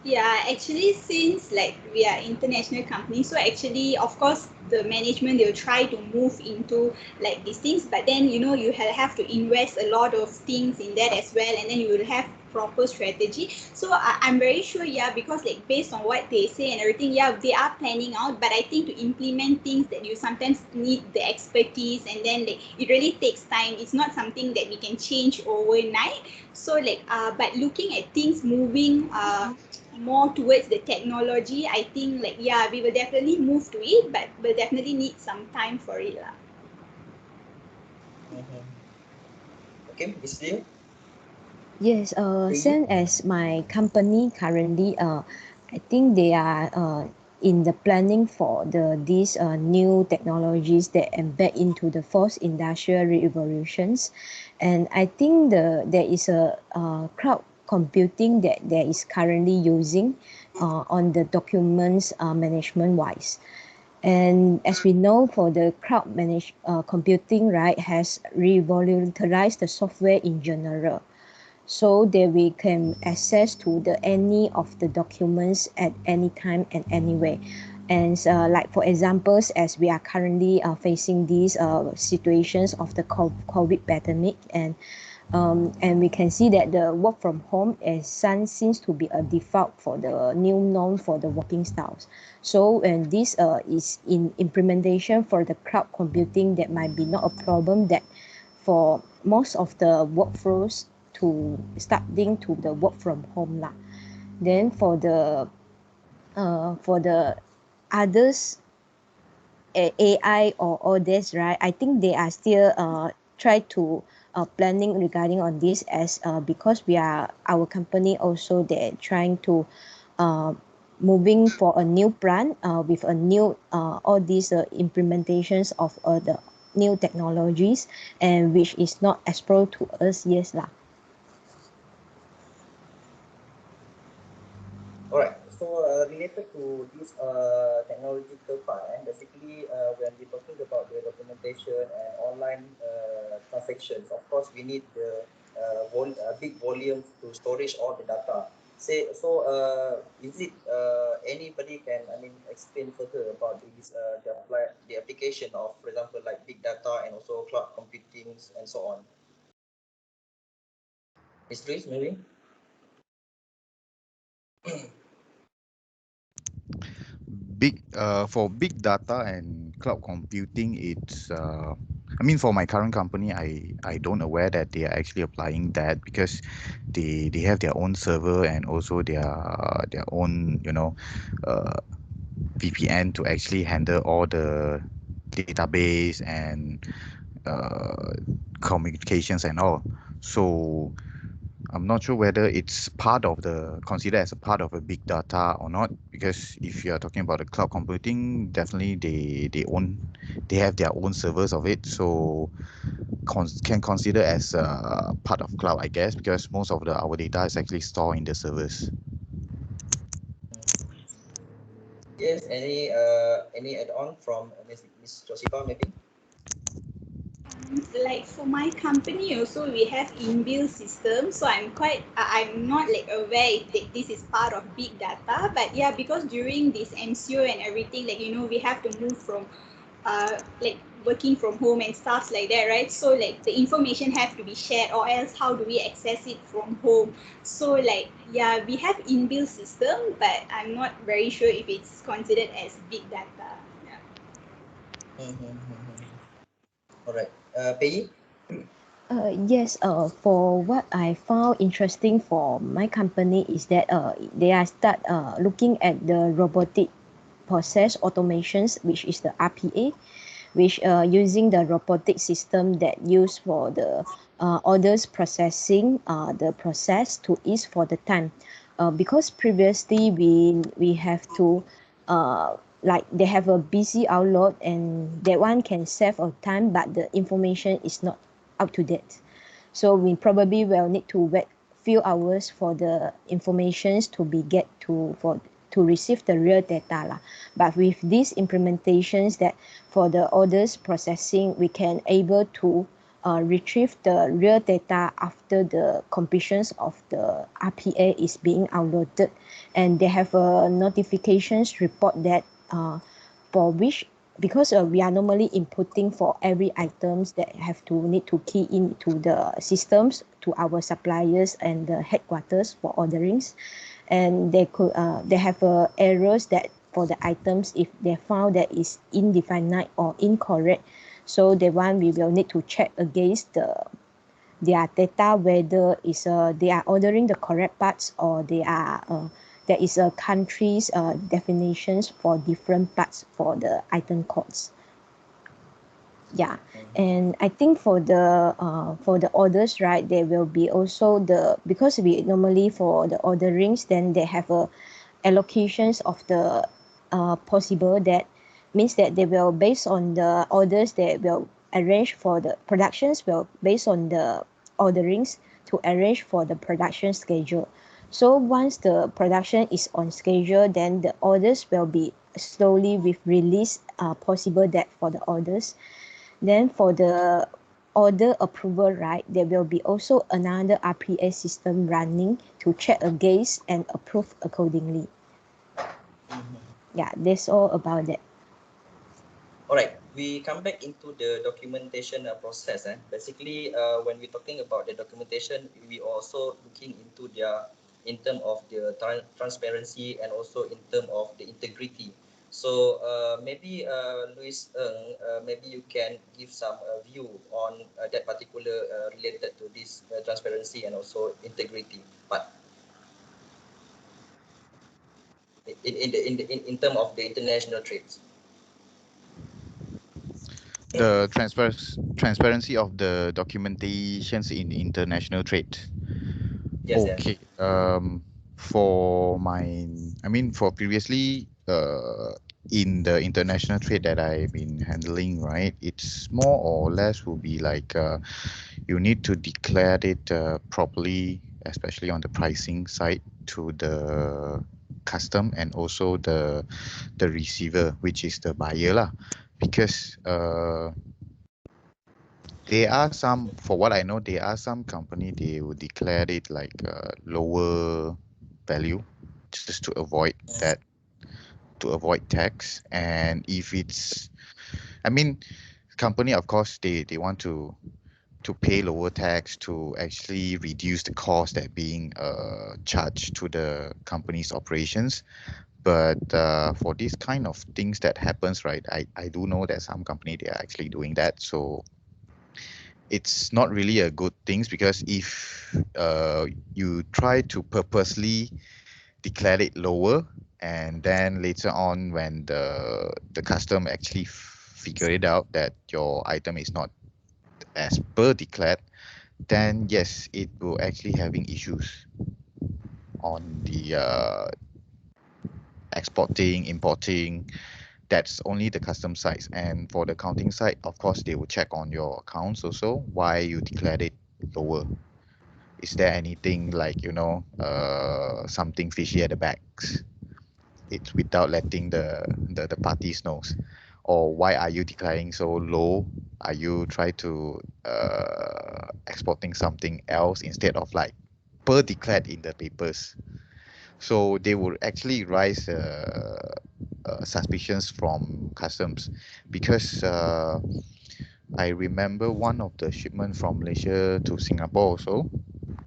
S5: Yeah, actually, since like we are international company, so actually, of course, the management they'll try to move into like these things, but then you know you have to invest a lot of things in that as well, and then you will have proper strategy. So I'm very sure, yeah, because like based on what they say and everything, yeah, they are planning out. But I think to implement things that you sometimes need the expertise, and then like it really takes time. It's not something that we can change overnight. So like, but looking at things moving more towards the technology, I think like yeah, we will definitely move to it, but we'll definitely need some time for it lah.
S3: Okay, Miss Lim.
S6: Yes, same as my company currently, I think they are in the planning for these new technologies that embed into the fourth industrial revolutions, and I think there is a cloud computing that there is currently using on the documents management wise. And as we know, for the cloud computing, right, has revolutionized the software in general, so that we can access to any of the documents at any time and anywhere. And like for examples, as we are currently facing these situations of the COVID pandemic, and we can see that the work from home seems to be a default for the new norm for the working styles. So when this is in implementation for the cloud computing, that might be not a problem, that for most of the workflows to starting to the work from home lah. Then for the others, AI or all this, right? I think they are still try to planning regarding on this, as because we are our company also, they're trying to moving for a new plan with a new all these implementations of the new technologies, and which is not explored to us yet lah.
S3: All right. So related to this technological part, and basically when we're talking about the documentation and online transactions, of course we need the big volumes to storage all the data. Say so. Is it anybody can explain further about this the application of, for example, like big data and also cloud computing and so on? Miss Grace, maybe.
S4: For big data and cloud computing, it's I mean, for my current company, I don't aware that they are actually applying that, because they have their own server and also their own, you know, VPN to actually handle all the database and communications and all. So I'm not sure whether it's part of the considered as a part of a big data or not, because if you are talking about the cloud computing, definitely they have their own servers of it, so can consider as a part of cloud, I guess, because most of our data is actually stored in the servers.
S3: Yes, any add-on from Ms. Josepha maybe?
S5: Like for my company also we have inbuilt system, so I'm not like aware if this is part of big data, but yeah, because during this MCO and everything, like we have to move from like working from home and stuff like that, right? So like the information have to be shared, or else how do we access it from home? So like yeah, we have inbuilt system, but I'm not very sure if it's considered as big data. Yeah.
S3: All right, Pei.
S6: Yes, for what I found interesting for my company is that they are start looking at the robotic process automations, which is the RPA, which using the robotic system that used for the orders processing, the process to ease for the time. Because previously we have to like they have a busy outload, and that one can save of time, but the information is not up to date. So we probably will need to wait few hours for the informations to be get to receive the real data lah. But with these implementations that for the orders processing, we can able to retrieve the real data after the completions of the RPA is being uploaded, and they have a notifications report that for which, because we are normally inputting for every items that have to need to key into the systems to our suppliers and the headquarters for orderings, and they have errors that for the items if they found that is indefinite or incorrect, so the one we will need to check against their data whether is they are ordering the correct parts, or they are there is a country's definitions for different parts for the item codes. Yeah, and I think for the orders, right, there will be also because we normally for the orderings, then they have a allocations of the possible, that means that they will based on the orders that will arrange for the productions, will based on the orderings to arrange for the production schedule. So once the production is on schedule, then the orders will be slowly with release possible that for the orders. Then for the order approval, right, there will be also another RPA system running to check against and approve accordingly. Yeah, that's all about that.
S3: All right, we come back into the documentation process. Basically, when we're talking about the documentation, we also looking into in terms of the transparency and also in terms of the integrity. So maybe Luis, maybe you can give some view on that particular related to this transparency and also integrity part in terms of the international trades.
S4: The transparency of the documentations in international trade.
S3: Yes,
S4: okay. For for previously, in the international trade that I've been handling, right, it's more or less will be like you need to declare it properly, especially on the pricing side, to the custom and also the receiver, which is the buyer lah. Because there are some, for what I know, there are some company they will declare it like lower value just to avoid that, to avoid tax. And if it's, company, of course, they want to pay lower tax to actually reduce the cost that being charged to the company's operations. But for these kind of things that happens, right, I do know that some company, they are actually doing that. So it's not really a good thing, because if you try to purposely declare it lower, and then later on when the custom actually figure it out that your item is not as per declared, then yes, it will actually having issues on the exporting, importing. That's only the custom side. And for the accounting side, of course, they will check on your accounts also why you declared it lower. Is there anything like, something fishy at the backs? It's without letting the parties knows. Or why are you declaring so low? Are you try to exporting something else instead of like per declared in the papers? So they will actually raise suspicions from customs, because I remember one of the shipment from Malaysia to Singapore also.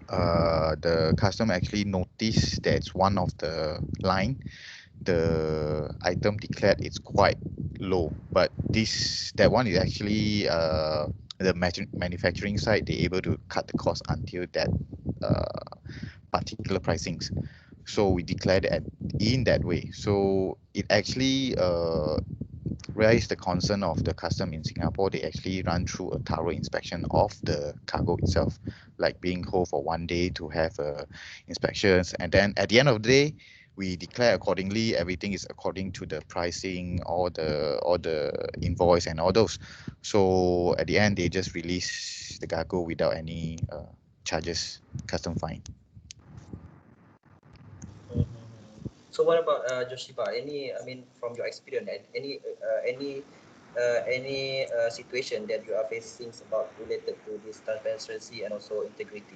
S4: The custom actually noticed that one of the line, the item declared it's quite low, but that one is actually the manufacturing side, they able to cut the cost until that particular pricings. So we declared it in that way. So it actually raised the concern of the custom in Singapore. They actually run through a thorough inspection of the cargo itself, like being hold for 1 day to have inspections. And then at the end of the day, we declare accordingly. Everything is according to the pricing, all the invoice and all those. So at the end, they just release the cargo without any charges, custom fine.
S3: So what about Joshiba? From your experience, any situation that you are facing about related to this transparency and also integrity?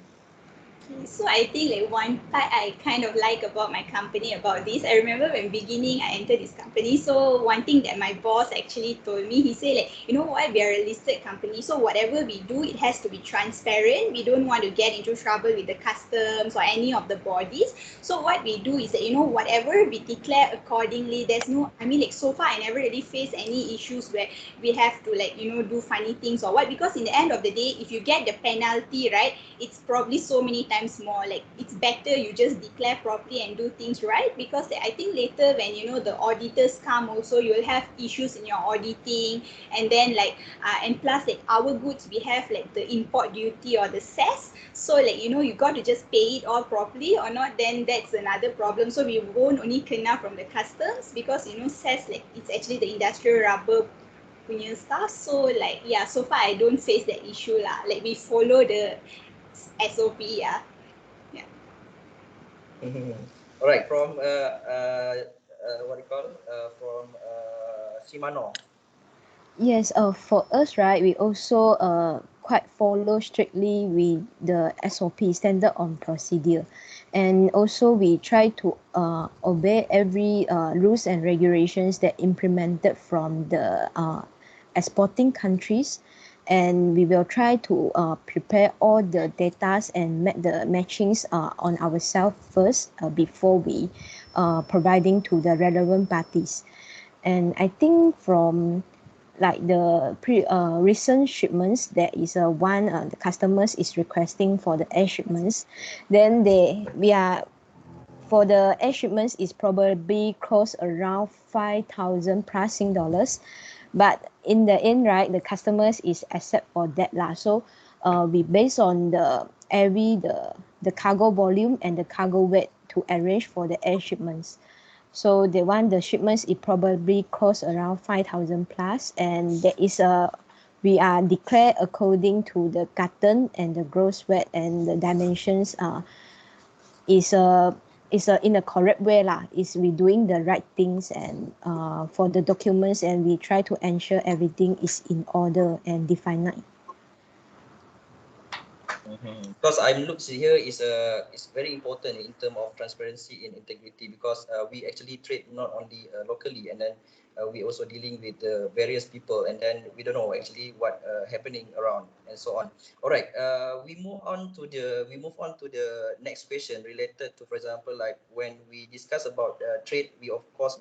S5: Okay, so I think like one part I kind of like about my company about this. I remember when beginning I entered this company. So one thing that my boss actually told me, he said like, you know what, we are a listed company. So whatever we do, it has to be transparent. We don't want to get into trouble with the customs or any of the bodies. So what we do is that, whatever we declare accordingly, so far I never really faced any issues where we have to do funny things or what, because in the end of the day, if you get the penalty, right, it's probably so many times more. Like, it's better you just declare properly and do things right, because I think later when the auditors come also, you'll have issues in your auditing. And then and plus our goods, we have the import duty or the cess. So you got to just pay it all properly, or not, then that's another problem. So we won't only kena from the customs, because cess, it's actually the industrial rubber punya stuff. So so far I don't face that issue lah. We follow the SOP, yeah.
S3: All right, from what do you call from Shimano.
S6: Yes, for us, right, we also quite follow strictly with the SOP, standard on procedure. And also we try to obey every rules and regulations that implemented from the exporting countries. And we will try to prepare all the datas and make the matchings on ourselves first before we providing to the relevant parties. And I think from the recent shipments, there is one the customers is requesting for the air shipments. Then we are for the air shipments is probably cost around 5,000 plus Sing dollars. But in the end, right, the customers is accept for that lah. So we based on the cargo volume and the cargo weight to arrange for the air shipments. So the shipments, it probably cost around 5,000 plus, and we are declared according to the carton and the gross weight and the dimensions is in a correct way lah. Is we doing the right things and for the documents, and we try to ensure everything is in order and defined.
S3: Because I'm looks here is very important in terms of transparency and integrity, because we actually trade not only locally, and then we also dealing with various people, and then we don't know actually what happening around and so on. All right, we move on to the next question related to, for example, like when we discuss about trade, we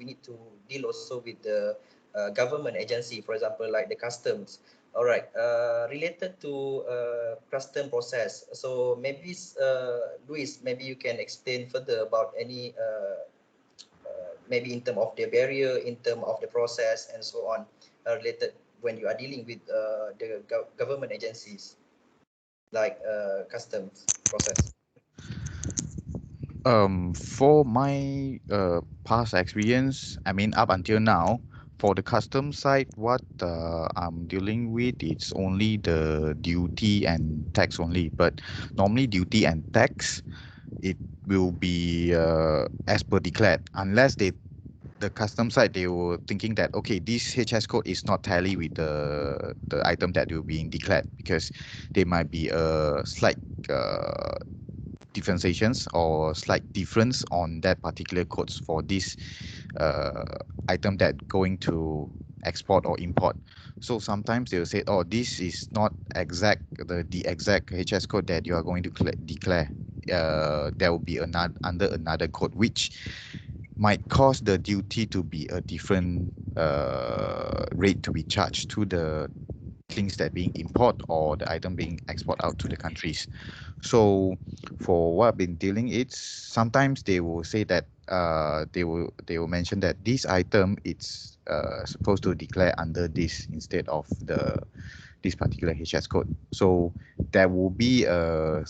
S3: need to deal also with the government agency, for example, like the customs. All right, related to custom process. So maybe Luis, maybe you can explain further about any maybe in terms of the barrier, in terms of the process and so on, related when you are dealing with the government agencies like customs process?
S4: For my past experience, I mean up until now, for the custom side, what I'm dealing with, it's only the duty and tax only. But normally duty and tax, it will be as per declared, unless the custom side, they were thinking that, okay, this HS code is not tally with the item that will be declared, because there might be a slight differentiations or slight difference on that particular codes for this item that going to export or import. So sometimes they will say, oh, this is not exact, the exact HS code that you are going to declare. There will be another under another code, which might cause the duty to be a different rate to be charged to the things that being import or the item being export out to the countries. So for what I've been dealing, it's sometimes they will say that they will mention that this item it's supposed to declare under this instead of this particular HS code. So there will be the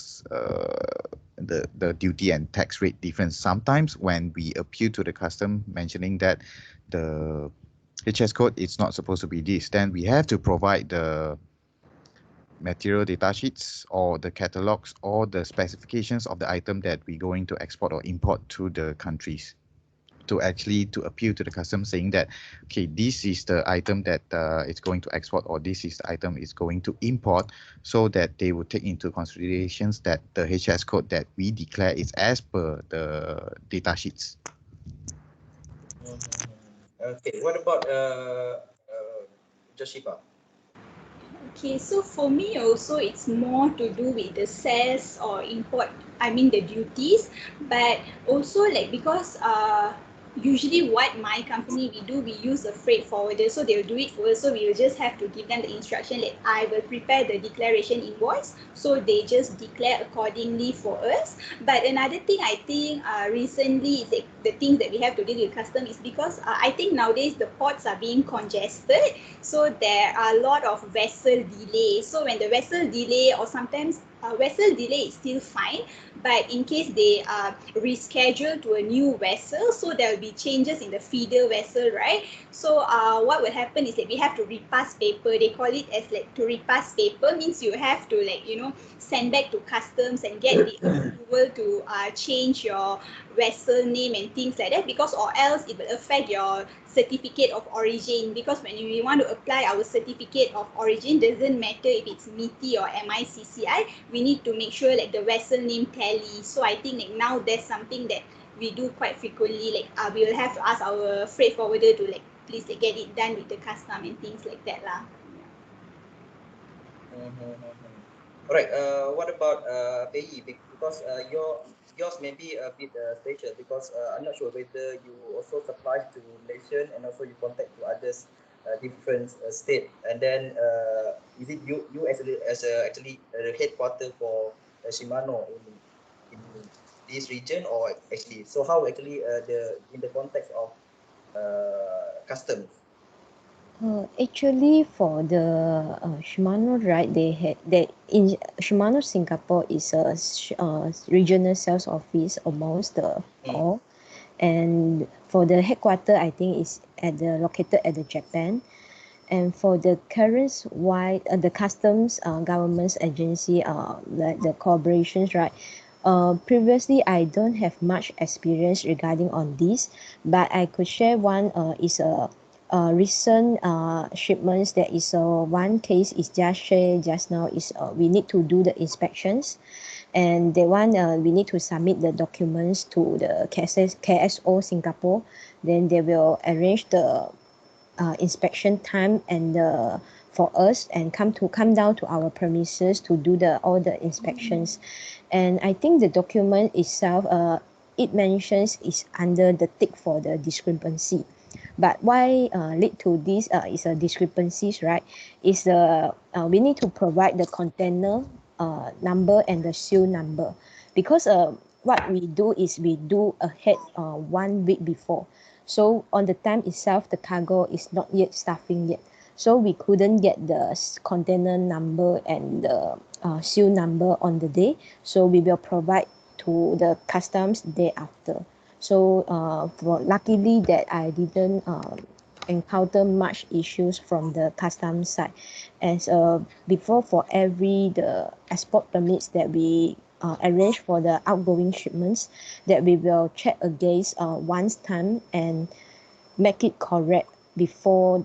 S4: duty and tax rate difference. Sometimes when we appeal to the custom mentioning that the HS code is not supposed to be this, then we have to provide the material data sheets or the catalogs or the specifications of the item that we're going to export or import to the countries to actually to appeal to the customs saying that, okay, this is the item that it's going to export, or this is the item is going to import, so that they will take into considerations that the HS code that we declare is as per the data sheets.
S3: Okay, what about Joshipa?
S5: Okay, so for me also it's more to do with the sales or import, I mean the duties, but also like because usually what my company we do, we use a freight forwarder, so they'll do it for us, so we will just have to give them the instruction that I will prepare the declaration invoice, so they just declare accordingly for us. But another thing I think recently is like the things that we have to deal with custom is because I think nowadays the ports are being congested, so there are a lot of vessel delay. So when the vessel delay, or sometimes vessel delay is still fine, but in case they reschedule to a new vessel, so there will be changes in the feeder vessel, right? So what will happen is that we have to repass paper. They call it as like to repass paper, means you have to like, you know, send back to customs and get the approval to change your vessel name and things like that, because or else it will affect your certificate of origin, because when we want to apply our certificate of origin, doesn't matter if it's MITI or MICCI, we need to make sure like the vessel name tally. So I think like now there's something that we do quite frequently, like we will have to ask our freight forwarder to like please like, get it done with the custom and things like that lah.
S3: All right. What about payee? Because yours may be a bit special, because I'm not sure whether you also supply to Malaysian and also you contact to others different state, and then is it you as actually a headquarter for Shimano in this region, or actually, so how actually the in the context of customs?
S6: Actually, for the Shimano, right, they had that in Shimano Singapore is a regional sales office amongst the all, and for the headquarter, I think is located at the Japan, and for the currents wide the customs government's agency like the corporations, right. Previously, I don't have much experience regarding on this, but I could share one is a recent shipments. There is one case is just shared just now is we need to do the inspections, and the one we need to submit the documents to the KSO Singapore. Then they will arrange the inspection time and for us and come down to our premises to do all the inspections. And I think the document itself it mentions is under the tick for the discrepancy. But why lead to this is a discrepancies, right? Is the we need to provide the container number and the seal number, because what we do is we do ahead 1 week before. So on the time itself, the cargo is not yet stuffing yet. So we couldn't get the container number and the seal number on the day. So we will provide to the customs day after. So luckily that I didn't encounter much issues from the customs side, as before for every the export permits that we arrange for the outgoing shipments, that we will check against once time and make it correct before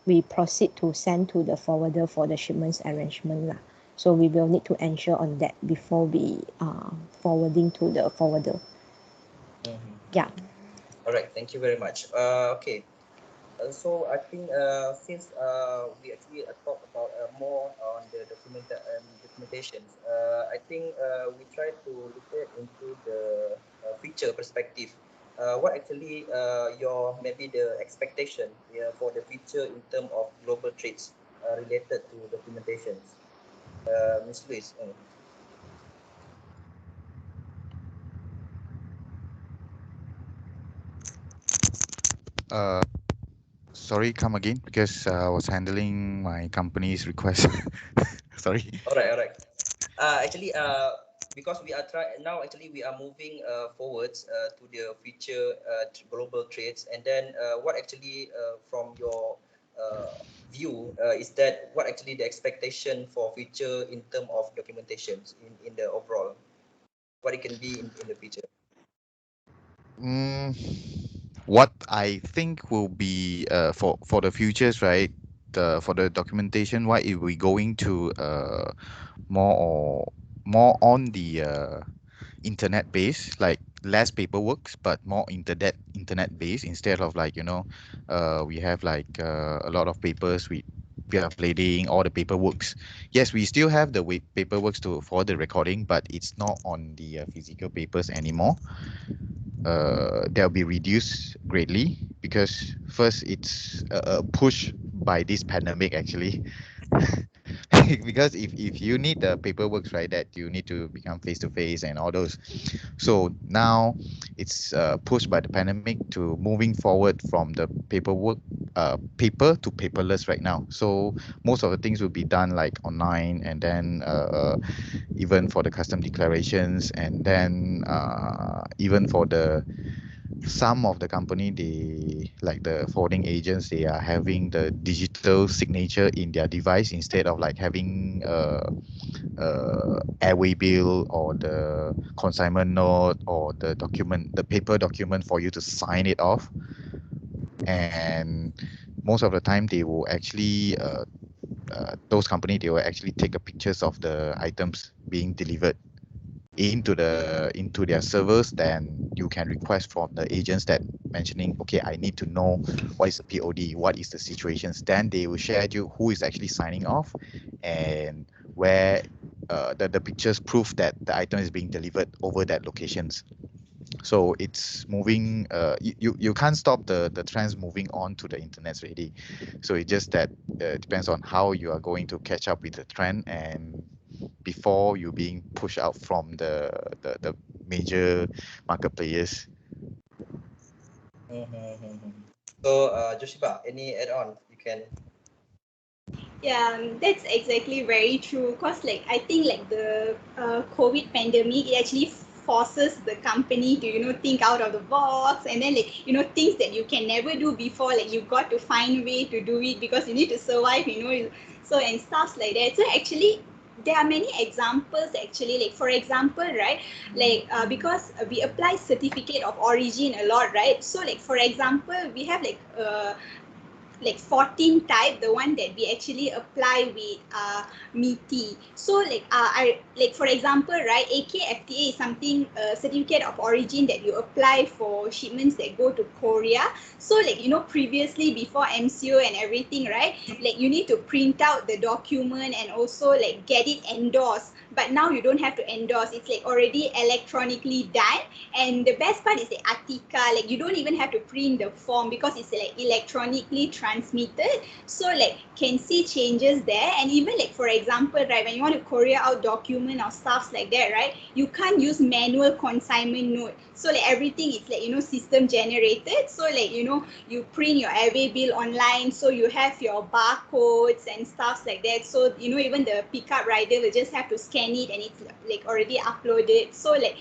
S6: we proceed to send to the forwarder for the shipments arrangement lah. So we will need to ensure on that before we forwarding to the forwarder. Yeah.
S3: All right, thank you very much. Okay. So I think since we actually talk about more on the documentations, I think we try to look at into the future perspective. What actually your maybe the expectation for the future in terms of global trades related to documentations, Ms. Louise.
S4: Sorry, come again because I was handling my company's request. Sorry.
S3: All right. Actually, because we are now, actually we are moving forwards to the future global trades, and then what actually from your view is that what actually the expectation for future in terms of documentations in the overall, what it can be in the future.
S4: What I think will be for the futures, right? For the documentation, why are we going to more or more on the internet base, like less paperwork, but more internet base instead of like we have like a lot of papers we are uploading all the paperworks. Yes, we still have the paperworks for the recording, but it's not on the physical papers anymore. They'll be reduced greatly because first it's a push by this pandemic actually. Because if you need the paperwork, right, that you need to become face to face and all those, so now it's pushed by the pandemic to moving forward from the paperwork paper to paperless right now. So most of the things will be done like online, and then even for the custom declarations, and then even for the some of the company, they like the forwarding agents, they are having the digital signature in their device instead of like having airway bill or the consignment note or the paper document for you to sign it off. And most of the time they will actually those company, they will actually take a pictures of the items being delivered into their servers. Then you can request from the agents that mentioning, okay, I need to know what is the POD, what is the situations. Then they will share you who is actually signing off and where the pictures prove that the item is being delivered over that locations. So it's moving, you can't stop the trends moving on to the internet already. So it's just that depends on how you are going to catch up with the trend and before you being pushed out from the major market players.
S3: So Joshiba, any add-on you can?
S5: Yeah, that's exactly very true. Cause like I think like the COVID pandemic, it actually forces the company to think out of the box, and then like things that you can never do before, like you got to find way to do it because you need to survive, so and stuff like that. So actually there are many examples actually, like for example, right, like because we apply certificate of origin a lot, right? So like for example, we have like 14 type, the one that we actually apply with MITI. So I like for example, right, AKFTA is something certificate of origin that you apply for shipments that go to Korea. So like previously before MCO and everything, right, like you need to print out the document and also like get it endorsed. But now you don't have to endorse, it's like already electronically done. And the best part is the Atika, like you don't even have to print the form because it's like electronically transferred transmitted. So like can see changes there, and even like for example, right, when you want to courier out document or stuffs like that, right, you can't use manual consignment note. So like everything is like, you know, system generated. So like, you know, you print your airway bill online, so you have your barcodes and stuffs like that. So, you know, even the pickup rider will just have to scan it and it's like already uploaded. So like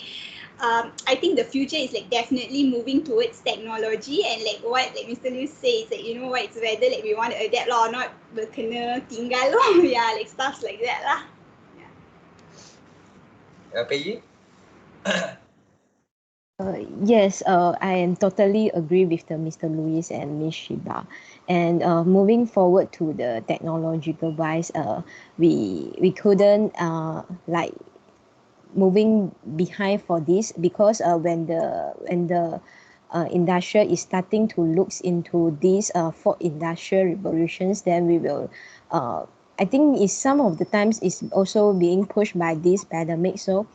S5: I think the future is like definitely moving towards technology, and like what like Mr. Liu says, like, you know what, it's whether like we want to adapt or not, berkena tinggal loh. Yeah, like stuff like that lah.
S3: PJ?
S6: Yes, I am totally agree with the Mr. Louis and Miss Shiba. And moving forward to the technological wise, we couldn't like moving behind for this, because when the industry is starting to look into these fourth industrial revolutions, then we will I think is some of the times is also being pushed by this pandemic. So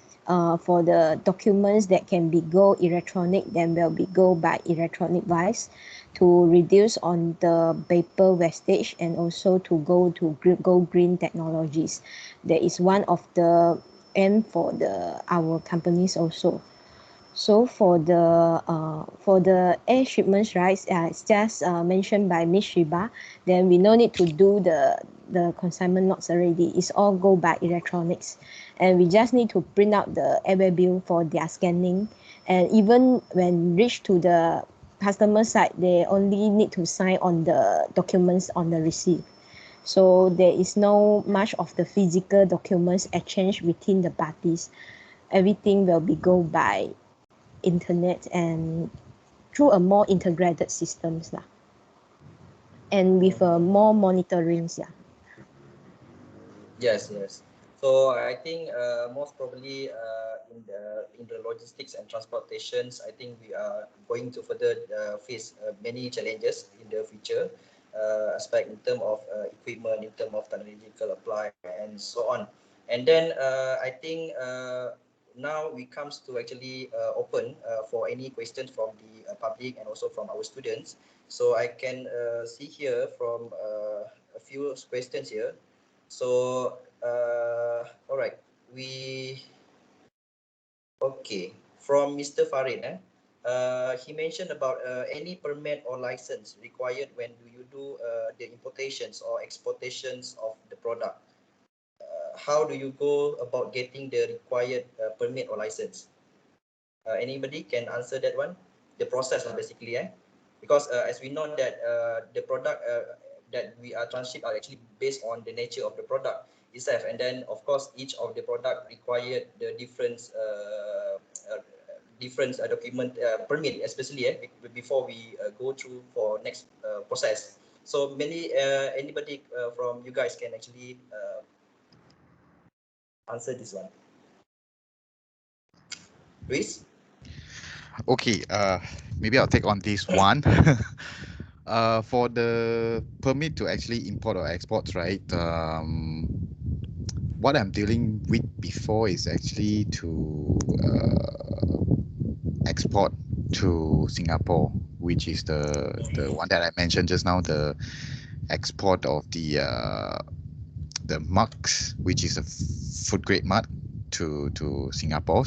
S6: for the documents that can be go electronic, then will be go by electronic wise, to reduce on the paper wastage, and also to go green technologies. That is one of the aim for our companies also. So for the air shipments, right, it's just mentioned by Miss Shiba, then we no need to do the consignment notes already. It's all go by electronics, and we just need to print out the airway bill for their scanning. And even when reach to the customer side, they only need to sign on the documents on the receipt. So there is no much of the physical documents exchange within the parties. Everything will be go by internet and through a more integrated systems lah. And with more monitorings, yeah.
S3: Yes, yes. So I think most probably in the logistics and transportations, I think we are going to further face many challenges in the future aspect in terms of equipment, in terms of technological apply, and so on. And then I think now we comes to actually open for any questions from the public and also from our students. So I can see here from a few questions here. So, all right, okay, from Mr. Farid, he mentioned about any permit or license required when do you do the importations or exportations of the product. How do you go about getting the required permit or license? Anybody can answer that one? The process basically, because as we know that the product that we are transship are actually based on the nature of the product itself, and then of course each of the product required the different document permit, especially before we go through for next process. So many anybody from you guys can actually answer this one. Luis?
S4: Okay, maybe I'll take on this one. For the permit to actually import or export, right? What I'm dealing with before is actually to export to Singapore, which is the one that I mentioned just now, the export of the mugs, which is a food grade mug to Singapore.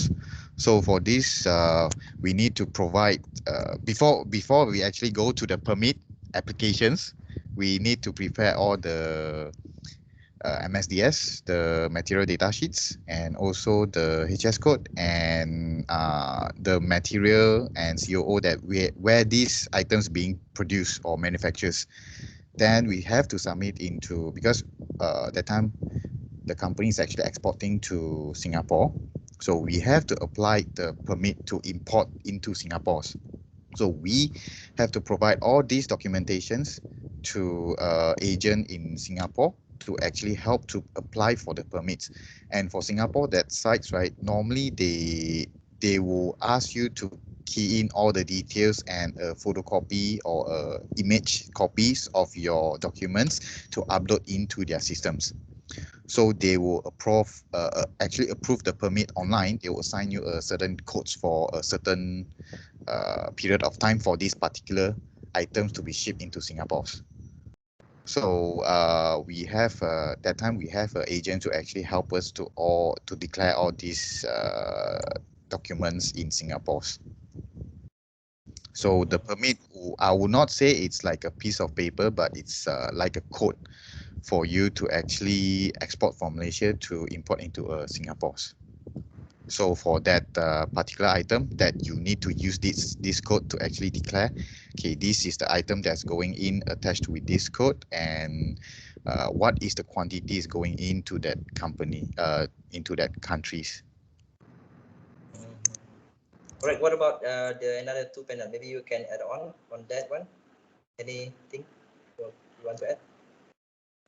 S4: So for this, we need to provide before we actually go to the permit applications, we need to prepare all the MSDS, the material data sheets, and also the HS code and the material and COO that where these items being produced or manufactured. Then we have to submit into, because that time the company is actually exporting to Singapore, so we have to apply the permit to import into Singapore. So we have to provide all these documentations to agent in Singapore to actually help to apply for the permits. And for Singapore, that sites, right, normally they will ask you to key in all the details and a photocopy or image copies of your documents to upload into their systems. So they will actually approve the permit online. They will assign you a certain codes for a certain period of time for these particular items to be shipped into Singapore. So we have that time we have an agent to actually help us to declare all these documents in Singapore. So the permit, I would not say it's like a piece of paper, but it's like a code for you to actually export from Malaysia to import into Singapore. So for that particular item, that you need to use this code to actually declare, okay, this is the item that's going in attached with this code, and what is the quantities going into that company, into that countries.
S3: All right. What about the another two panel? Maybe you can add on that one. Anything you want to add,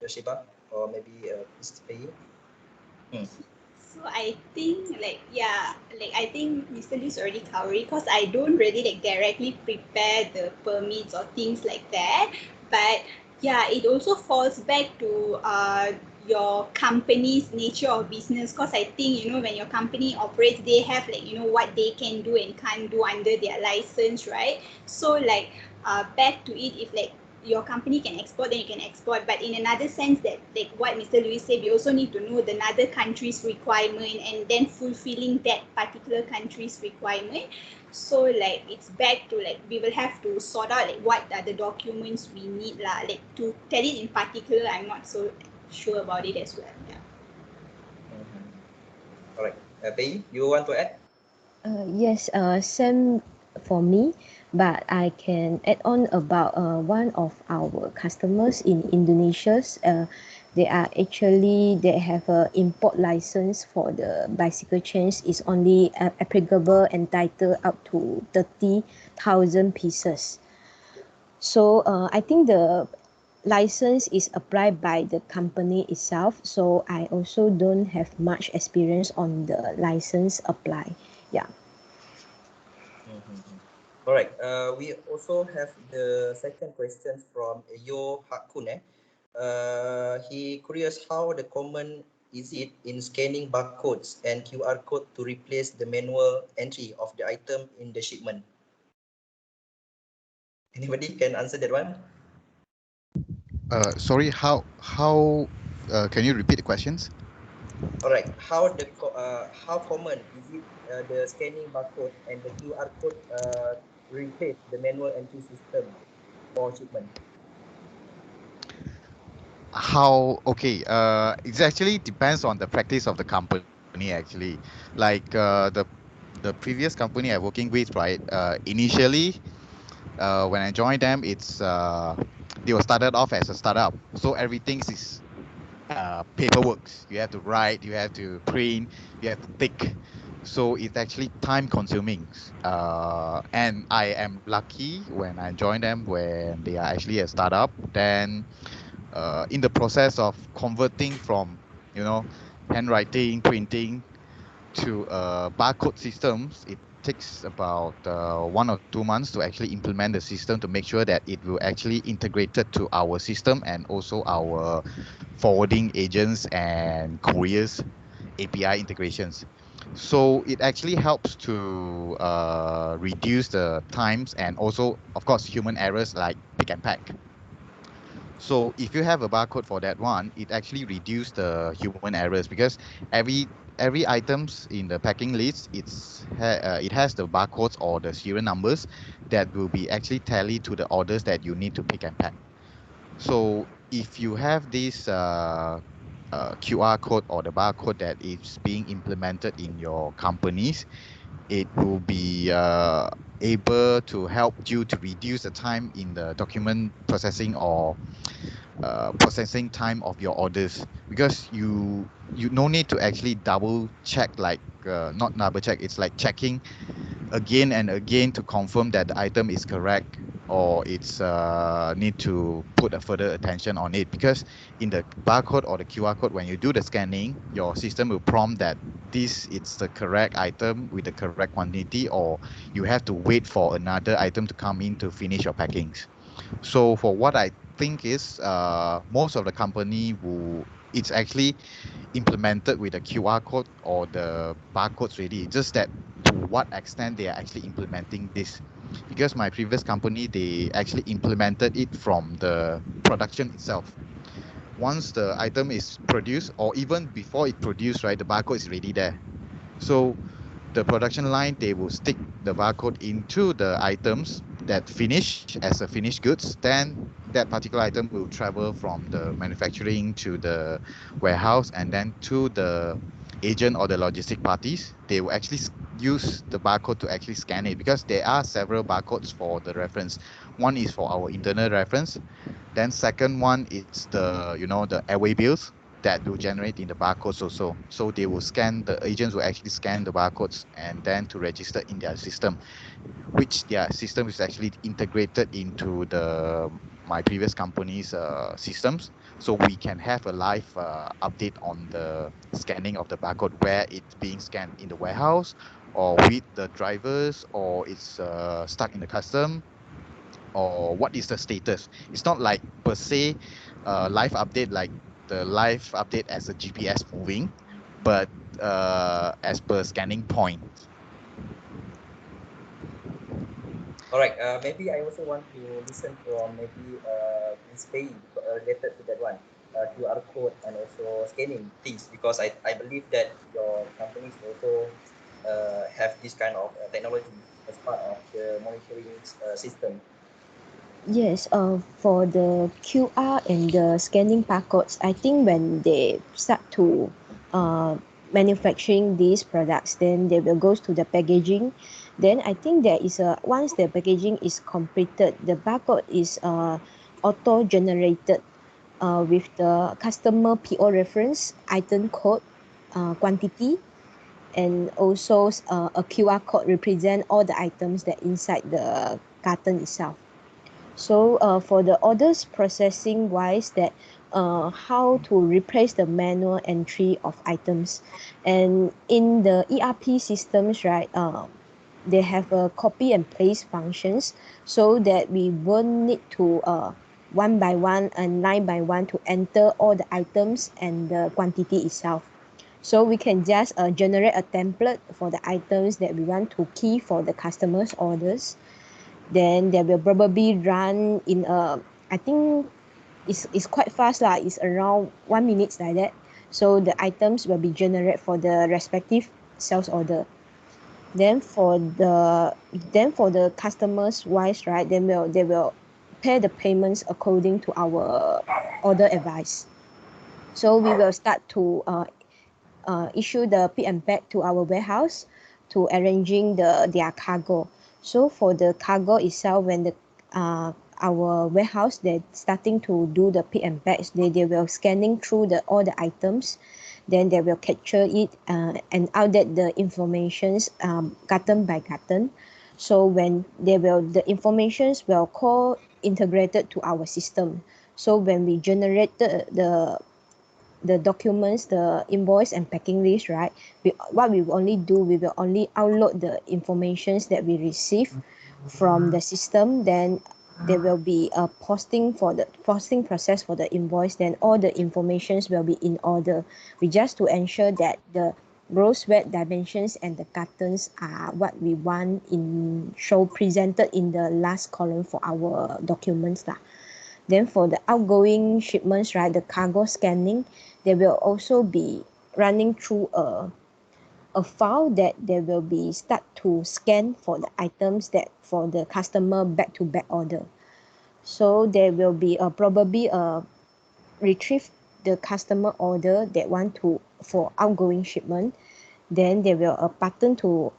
S3: Yoshiba, or maybe Mr. Pei?
S5: So I think I think Mr. Lu's already covered because I don't really directly prepare the permits or things like that. But yeah, it also falls back to your company's nature of business, because I think when your company operates, they have what they can do and can't do under their license, right? So back to it, if your company can export, then you can export. But in another sense, that what Mr. Lewis said, we also need to know the another country's requirement and then fulfilling that particular country's requirement. So it's back to we will have to sort out what are the documents we need to tell it in particular. I'm not so sure about it as well. Yeah.
S3: All right, Pei, you want to add?
S6: Yes, same for me, but I can add on about one of our customers in Indonesia. They have a import license for the bicycle chains. Is only applicable entitled up to 30,000 pieces. So I think the license is applied by the company itself. So I also don't have much experience on the license apply. Yeah.
S3: All right. We also have the second question from Yo Hakun. He curious how the common is it in scanning barcodes and QR code to replace the manual entry of the item in the shipment. Anybody can answer that one?
S4: Sorry, how can you repeat the questions?
S3: All right. How common is it the scanning barcode and the QR code replace the manual entry system for shipment?
S4: Okay, it actually depends on the practice of the company actually. Like the previous company I'm working with, right? Initially, when I joined them, it's they were started off as a startup, so everything is paperwork. You have to write, you have to print, you have to tick. So it's actually time consuming. And I am lucky when I joined them when they are actually a startup. Then in the process of converting from handwriting, printing to barcode systems, it takes about 1 or 2 months to actually implement the system to make sure that it will actually integrated to our system and also our forwarding agents and couriers API integrations. So it actually helps to reduce the times and also, of course, human errors like pick and pack. So if you have a barcode for that one, it actually reduces the human errors because every items in the packing list, it has the barcodes or the serial numbers that will be actually tallied to the orders that you need to pick and pack. So if you have this QR code or the barcode that is being implemented in your companies, it will be able to help you to reduce the time in the document processing or processing time of your orders, because you no need to actually double check, like not double check, it's like checking again and again to confirm that the item is correct, or it's need to put a further attention on it, because in the barcode or the QR code, when you do the scanning, your system will prompt that this is the correct item with the correct quantity, or you have to wait for another item to come in to finish your packings. So for what I think is most of the company it's actually implemented with a QR code or the barcodes ready, just that to what extent they are actually implementing this. because my previous company, they actually implemented it from the production itself. Once the item is produced, or even before it produced, right, the barcode is already there. So the production line, they will stick the barcode into the items that finish as a finished goods. Then that particular item will travel from the manufacturing to the warehouse, and then to the agent or the logistic parties. They will actually use the barcode to actually scan it, because there are several barcodes for the reference. One is for our internal reference. Then second one is the, you know, the airway bills that will generate in the barcodes also. So they will scan, the agents will actually scan the barcodes and then to register in their system, which their system is actually integrated into the my previous company's systems. So we can have a live update on the scanning of the barcode, where it's being scanned in the warehouse, or with the drivers, or it's stuck in the custom, or what is the status. It's not like per se live update, like the live update as a GPS moving, but as per scanning point.
S3: All right. Maybe I also want to listen from maybe Ms. Pei related to that one, QR code and also scanning things, because I believe that your companies also have this kind of technology as part of the monitoring system.
S6: Yes, for the QR and the scanning barcodes, I think when they start to manufacturing these products, then they will go to the packaging. Then I think there is a, once the packaging is completed, the barcode is auto generated with the customer PO reference, item code, quantity, and also a QR code represent all the items that inside the carton itself. So for the orders processing wise, that how to replace the manual entry of items, and in the ERP systems, right, they have a copy and paste functions, so that we won't need to one by one and line by one to enter all the items and the quantity itself. So we can just generate a template for the items that we want to key for the customer's orders. Then they will probably run in a, I think it's quite fast lah, it's around 1 minute like that. So the items will be generated for the respective sales order. Then for the customers wise, right, they will pay the payments according to our order advice. So we will start to issue the pick and pack to our warehouse, to arranging their cargo. So for the cargo itself, when the our warehouse, they're starting to do the pick and packs, they will scanning through all the items, then they will capture it and outlet the informations carton by carton. So when the informations will call integrated to our system. So when we generated the documents, the invoice and packing list, right, what we will only do, we will only upload the informations that we receive from the system. Then there will be a posting process for the invoice. Then all the informations will be in order. We just to ensure that the gross weight dimensions and the cartons are what we want in show presented in the last column for our documents lah. Then for the outgoing shipments, right, the cargo scanning, they will also be running through a file that they will be start to scan for the items that for the customer back-to-back order. So there will be probably retrieve the customer order that want to for outgoing shipment. Then there will a button to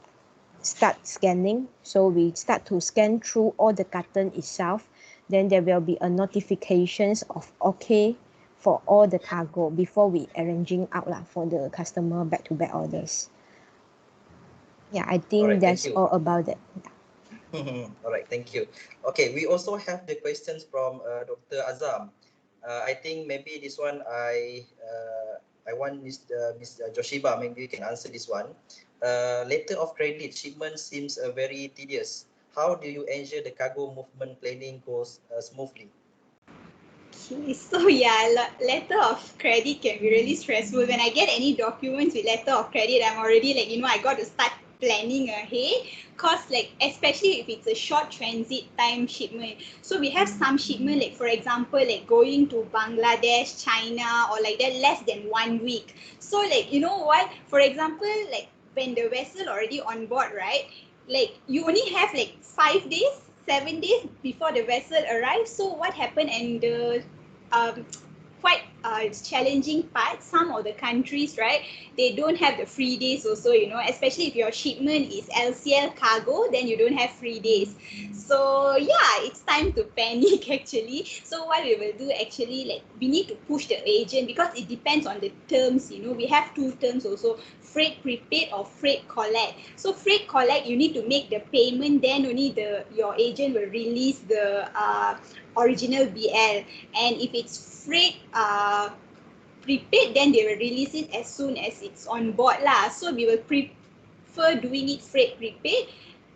S6: start scanning. So we start to scan through all the carton itself. Then there will be a notifications of okay for all the cargo before we arranging out lah for the customer back-to-back orders. Yeah, I think
S3: Alright,
S6: that's all about it.
S3: All right, thank you. Okay, we also have the questions from Dr. Azam. I think maybe this one I want Ms. Joshiba, maybe you can answer this one. Letter of credit shipment seems very tedious. How do you ensure the cargo movement planning goes smoothly?
S5: Okay, so yeah, letter of credit can be really stressful. When I get any documents with letter of credit, I'm already like, I got to start planning ahead, cause like especially if it's a short transit time shipment. So we have some shipment, like for example, like going to Bangladesh, China, or like that, less than 1 week. So like, you know what, for example, like when the vessel already on board, right, like you only have like 5 days, 7 days before the vessel arrives. So what happened, and the um, quite challenging part, some of the countries, right, they don't have the free days also, you know, especially if your shipment is LCL cargo, then you don't have free days. So yeah, it's time to panic actually. So what we will do actually, like we need to push the agent, because it depends on the terms, you know, we have two terms also, freight prepaid or freight collect. So freight collect, you need to make the payment, then only your agent will release the original BL. And if it's freight prepaid, then they will release it as soon as it's on board lah. So we will prefer doing it freight prepaid.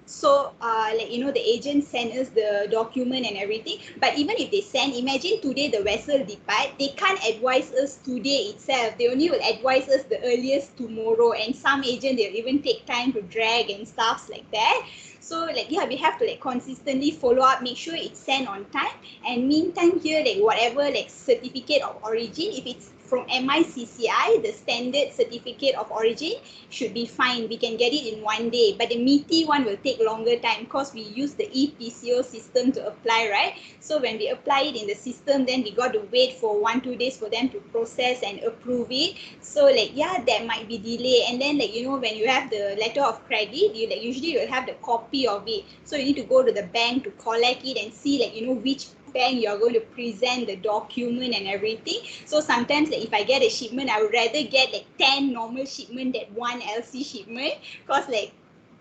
S5: So like, you know, the agent send us the document and everything. But even if they send, imagine today the vessel depart, they can't advise us today itself. They only will advise us the earliest tomorrow. And some agent, they'll even take time to drag and stuff like that. So like, yeah, we have to like consistently follow up, make sure it's sent on time. And meantime here, like whatever like certificate of origin, if it's from MICCI, the standard certificate of origin should be fine. We can get it in 1 day, but the meaty one will take longer time because we use the EPCO system to apply, right? So when we apply it in the system, then we got to wait for 1-2 days for them to process and approve it. So like, yeah, there might be delay. And then like, you know, when you have the letter of credit, you like usually you'll have the copy of it. So you need to go to the bank to collect it and see like, you know, which bank you're going to present the document and everything. So sometimes like, if I get a shipment, I would rather get like 10 normal shipment than one LC shipment, because like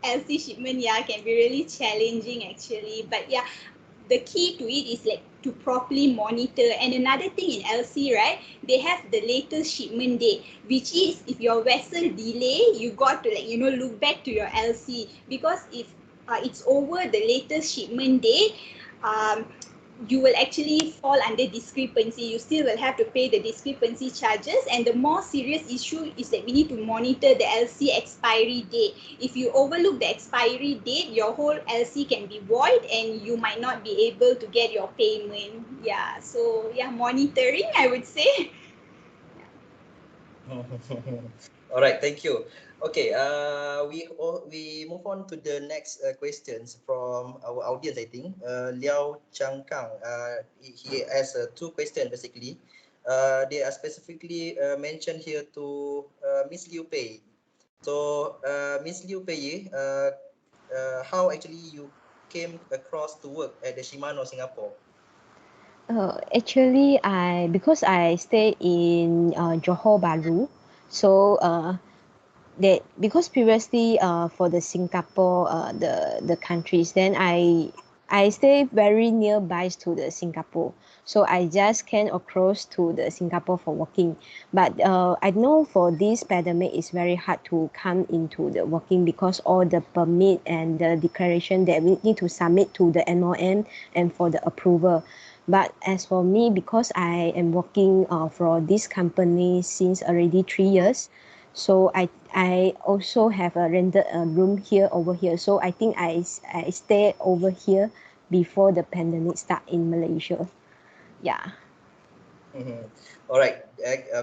S5: LC shipment, yeah, can be really challenging actually. But yeah, the key to it is like to properly monitor. And another thing in LC, right, they have the latest shipment date, which is if your vessel delay, you got to like, you know, look back to your LC, because if it's over the latest shipment date, you will actually fall under discrepancy. You still will have to pay the discrepancy charges. And the more serious issue is that we need to monitor the LC expiry date. If you overlook the expiry date, your whole LC can be void and you might not be able to get your payment. Yeah, so yeah, monitoring, I would say.
S3: All right, thank you. Okay, we move on to the next questions from our audience. I think Liao Changkang. He has two questions basically. They are specifically mentioned here to Miss Liu Pei. So Miss Liu Pei, how actually you came across to work at the Shimano Singapore?
S6: Actually, because I stay in Johor Bahru, so that because previously for the Singapore the countries, then I stay very nearby to the Singapore, so I just came across to the Singapore for working. But I know for this pandemic it's very hard to come into the working, because all the permit and the declaration that we need to submit to the MOM and for the approval. But as for me, because I am working for this company since already 3 years, so I also have rented a room here over here. So I think I stay over here before the pandemic start in Malaysia. Yeah.
S3: All right.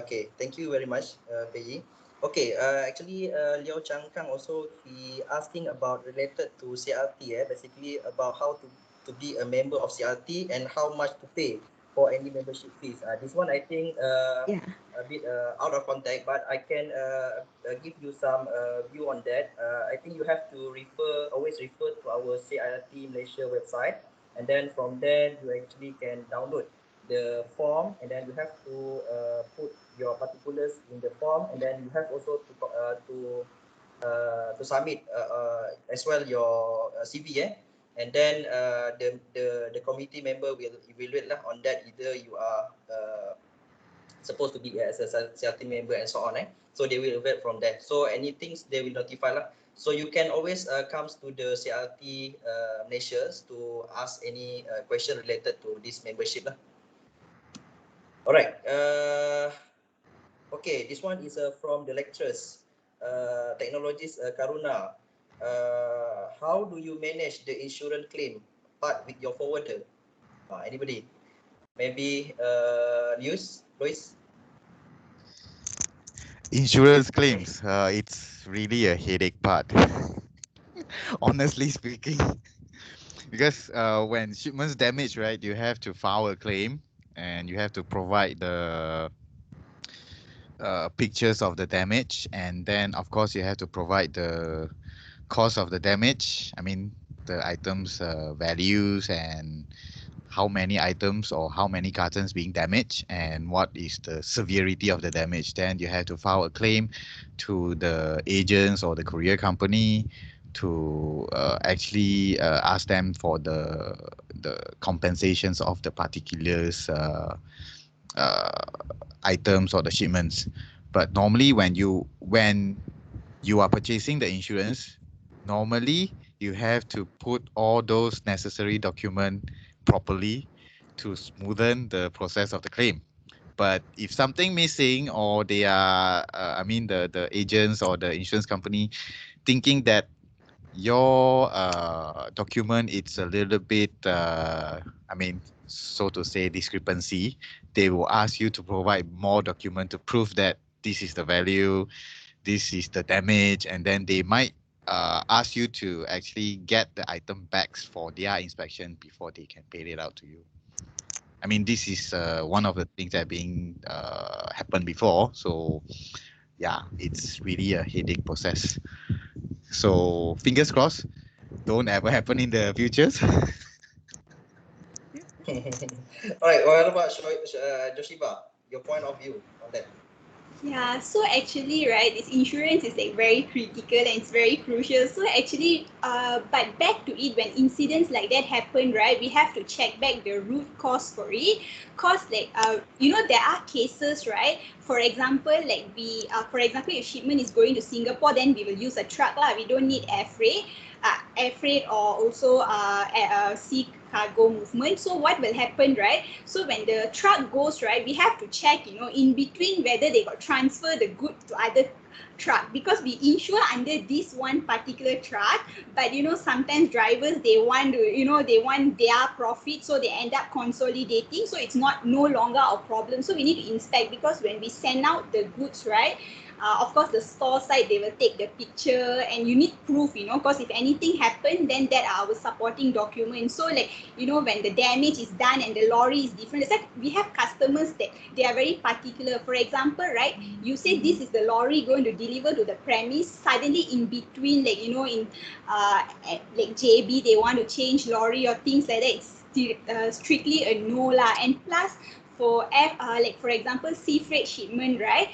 S3: Okay. Thank you very much, Pei. Okay. Actually, Liao Changkang also he asking about related to CLT. Basically about how to be a member of CLT and how much to pay for any membership fees. This one I think
S6: Yeah.
S3: a bit out of context, but I can give you some view on that. I think you have to always refer to our CLT Malaysia website, and then from there you actually can download the form, and then you have to put your particulars in the form, and then you have also to submit as well your CV, and then the committee member will evaluate on that, either you are supposed to be as a CLT member and so on. So they will evaluate from that. So anything they will notify lah. So you can always comes to the CLT Malaysia to ask any question related to this membership lah. All right. Okay, this one is from the lecturers, technologist Karuna. how do you manage the insurance claim part with your forwarder? Anybody? Maybe Luis?
S4: Insurance claims, it's really a headache part, honestly speaking, because when shipments damage, right, you have to file a claim and you have to provide the pictures of the damage, and then of course you have to provide the cause of the damage. I mean, the items values and how many items or how many cartons being damaged and what is the severity of the damage. Then you have to file a claim to the agents or the courier company to actually ask them for the compensations of the particulars uh, items or the shipments. But normally when you are purchasing the insurance, normally you have to put all those necessary document properly to smoothen the process of the claim. But if something missing or they are, I mean, the agents or the insurance company thinking that your document it's a little bit, I mean, so to say, discrepancy, they will ask you to provide more document to prove that this is the value, this is the damage, and then they might ask you to actually get the item back for their inspection before they can pay it out to you. I mean, this is one of the things that being happened before. So yeah, it's really a headache process. So fingers crossed, don't ever happen in the futures.
S3: All right. What about Joshiba? Your point of view on that?
S5: Yeah, so actually, right, this insurance is like very critical and it's very crucial. So actually, but back to it, when incidents like that happen, right, we have to check back the root cause for it. Cause like, there are cases, right? For example, like for example, if shipment is going to Singapore, then we will use a truck lah. We don't need air freight or also sea cargo movement. So what will happen, right? So when the truck goes, right, we have to check, in between whether they got transfer the goods to other truck, because we insure under this one particular truck, but sometimes drivers, they want to, they want their profit, so they end up consolidating, so it's no longer a problem. So we need to inspect, because when we send out the goods, right, of course the store side, they will take the picture and you need proof, because if anything happen, then that are our supporting documents. So like, when the damage is done and the lorry is different, it's like we have customers that they are very particular. For example, right, you say this is the lorry going to deliver to the premise, suddenly in between, like, in like JB, they want to change lorry or things like that, it's strictly a no lah. And plus, like for example, sea freight shipment, right,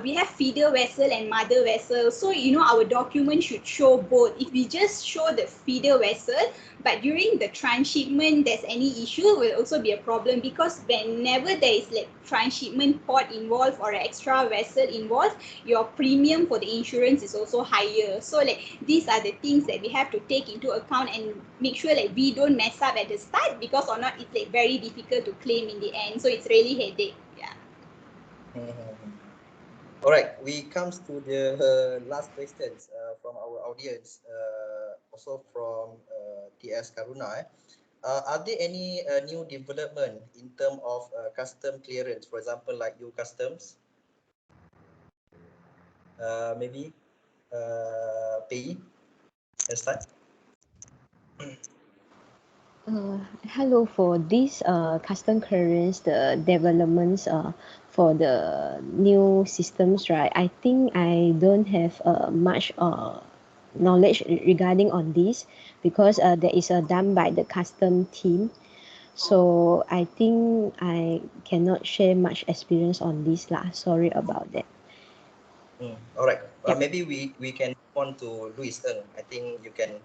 S5: we have feeder vessel and mother vessel. So our document should show both. If we just show the feeder vessel, but during the transshipment there's any issue, will also be a problem, because whenever there is like transshipment port involved or an extra vessel involved, your premium for the insurance is also higher. So like, these are the things that we have to take into account and make sure like we don't mess up at the start, because or not, it's like very difficult to claim in the end. So it's really headache. Yeah.
S3: All right, we comes to the last questions from our audience, also from TS Karuna. Are there any new development in terms of custom clearance, for example, like your customs? Maybe Pei, let's start.
S6: Hello, for this custom clearance, the developments for the new systems, right? I think I don't have much knowledge regarding on this, because there is done by the custom team. So I think I cannot share much experience on this lah. Sorry about that.
S3: All right.
S6: Yep.
S3: Maybe we can move on to Luis Ng. I think you can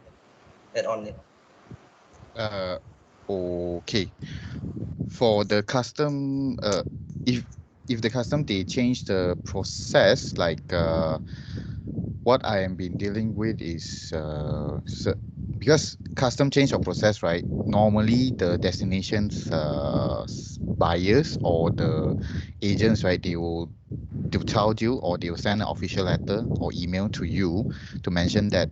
S3: add on it.
S4: Okay. For the custom, if the custom they change the process, like what I am been dealing with is because custom change of process, right? Normally the destinations buyers or the agents, right? They will they'll tell you, or they'll send an official letter or email to you to mention that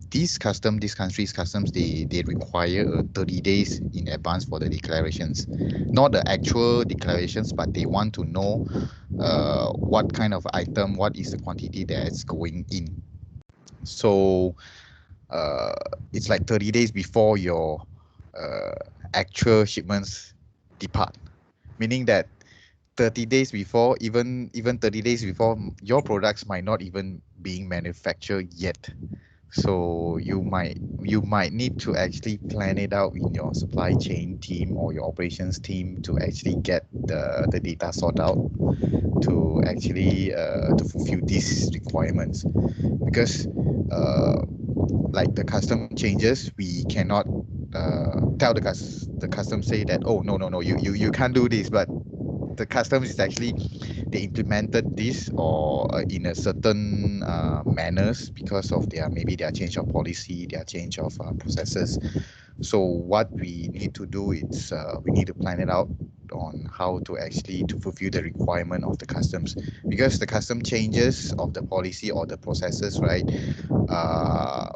S4: these countries' customs, they require 30 days in advance for the declarations, not the actual declarations, but they want to know what kind of item, what is the quantity that is going in. So it's like 30 days before your actual shipments depart, meaning that 30 days before, even 30 days before, your products might not even being manufactured yet. So you might need to actually plan it out in your supply chain team or your operations team to actually get the data sorted out to actually to fulfill these requirements, because like the custom changes, we cannot tell the custom say that, oh, no, you can't do this, but the customs is actually, they implemented this or in a certain manners because of maybe their change of policy, their change of processes. So what we need to do is we need to plan it out on how to actually to fulfill the requirement of the customs, because the custom changes of the policy or the processes, right?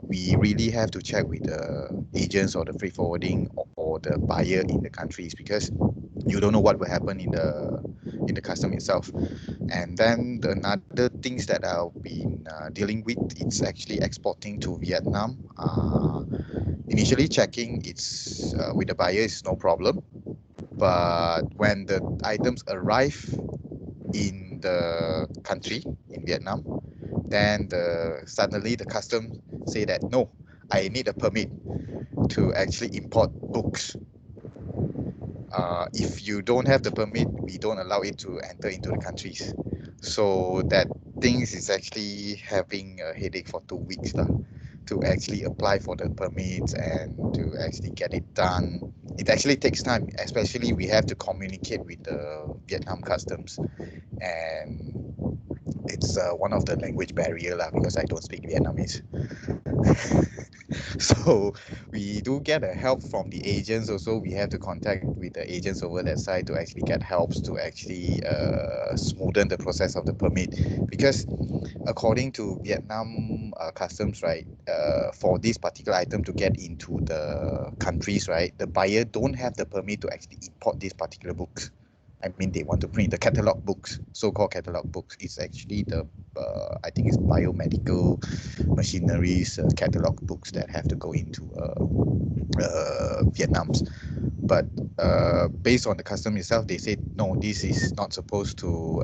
S4: We really have to check with the agents or the freight forwarding or the buyer in the countries, because you don't know what will happen in the custom itself. And then another things that I've been dealing with, it's actually exporting to Vietnam. Initially checking it's with the buyer is no problem, but when the items arrive in the country in Vietnam, then suddenly the customs say that no, I need a permit to actually import books. If you don't have the permit, we don't allow it to enter into the countries. So that things is actually having a headache for 2 weeks to actually apply for the permits and to actually get it done. It actually takes time, especially we have to communicate with the Vietnam customs, and it's one of the language barrier because I don't speak Vietnamese. So we do get a help from the agents also. We have to contact with the agents over that side to actually get helps to actually smoothen the process of the permit, because according to Vietnam customs, right, for this particular item to get into the countries, right, the buyer don't have the permit to actually import these particular books. I mean, they want to print the catalog books, so-called catalog books. It's actually the I think it's biomedical machineries catalog books that have to go into Vietnam's. But based on the custom itself, they said no, this is not supposed to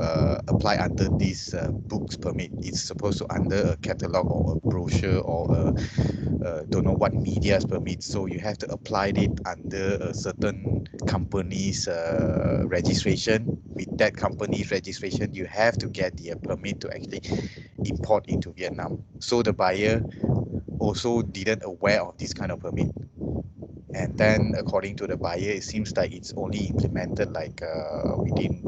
S4: apply under this books permit. It's supposed to under a catalog or a brochure or don't know what media's permit. So you have to apply it under a certain company's registration. With that company's registration, you have to get the permit to actually import into Vietnam. So the buyer also didn't aware of this kind of permit. And then according to the buyer, it seems like it's only implemented like within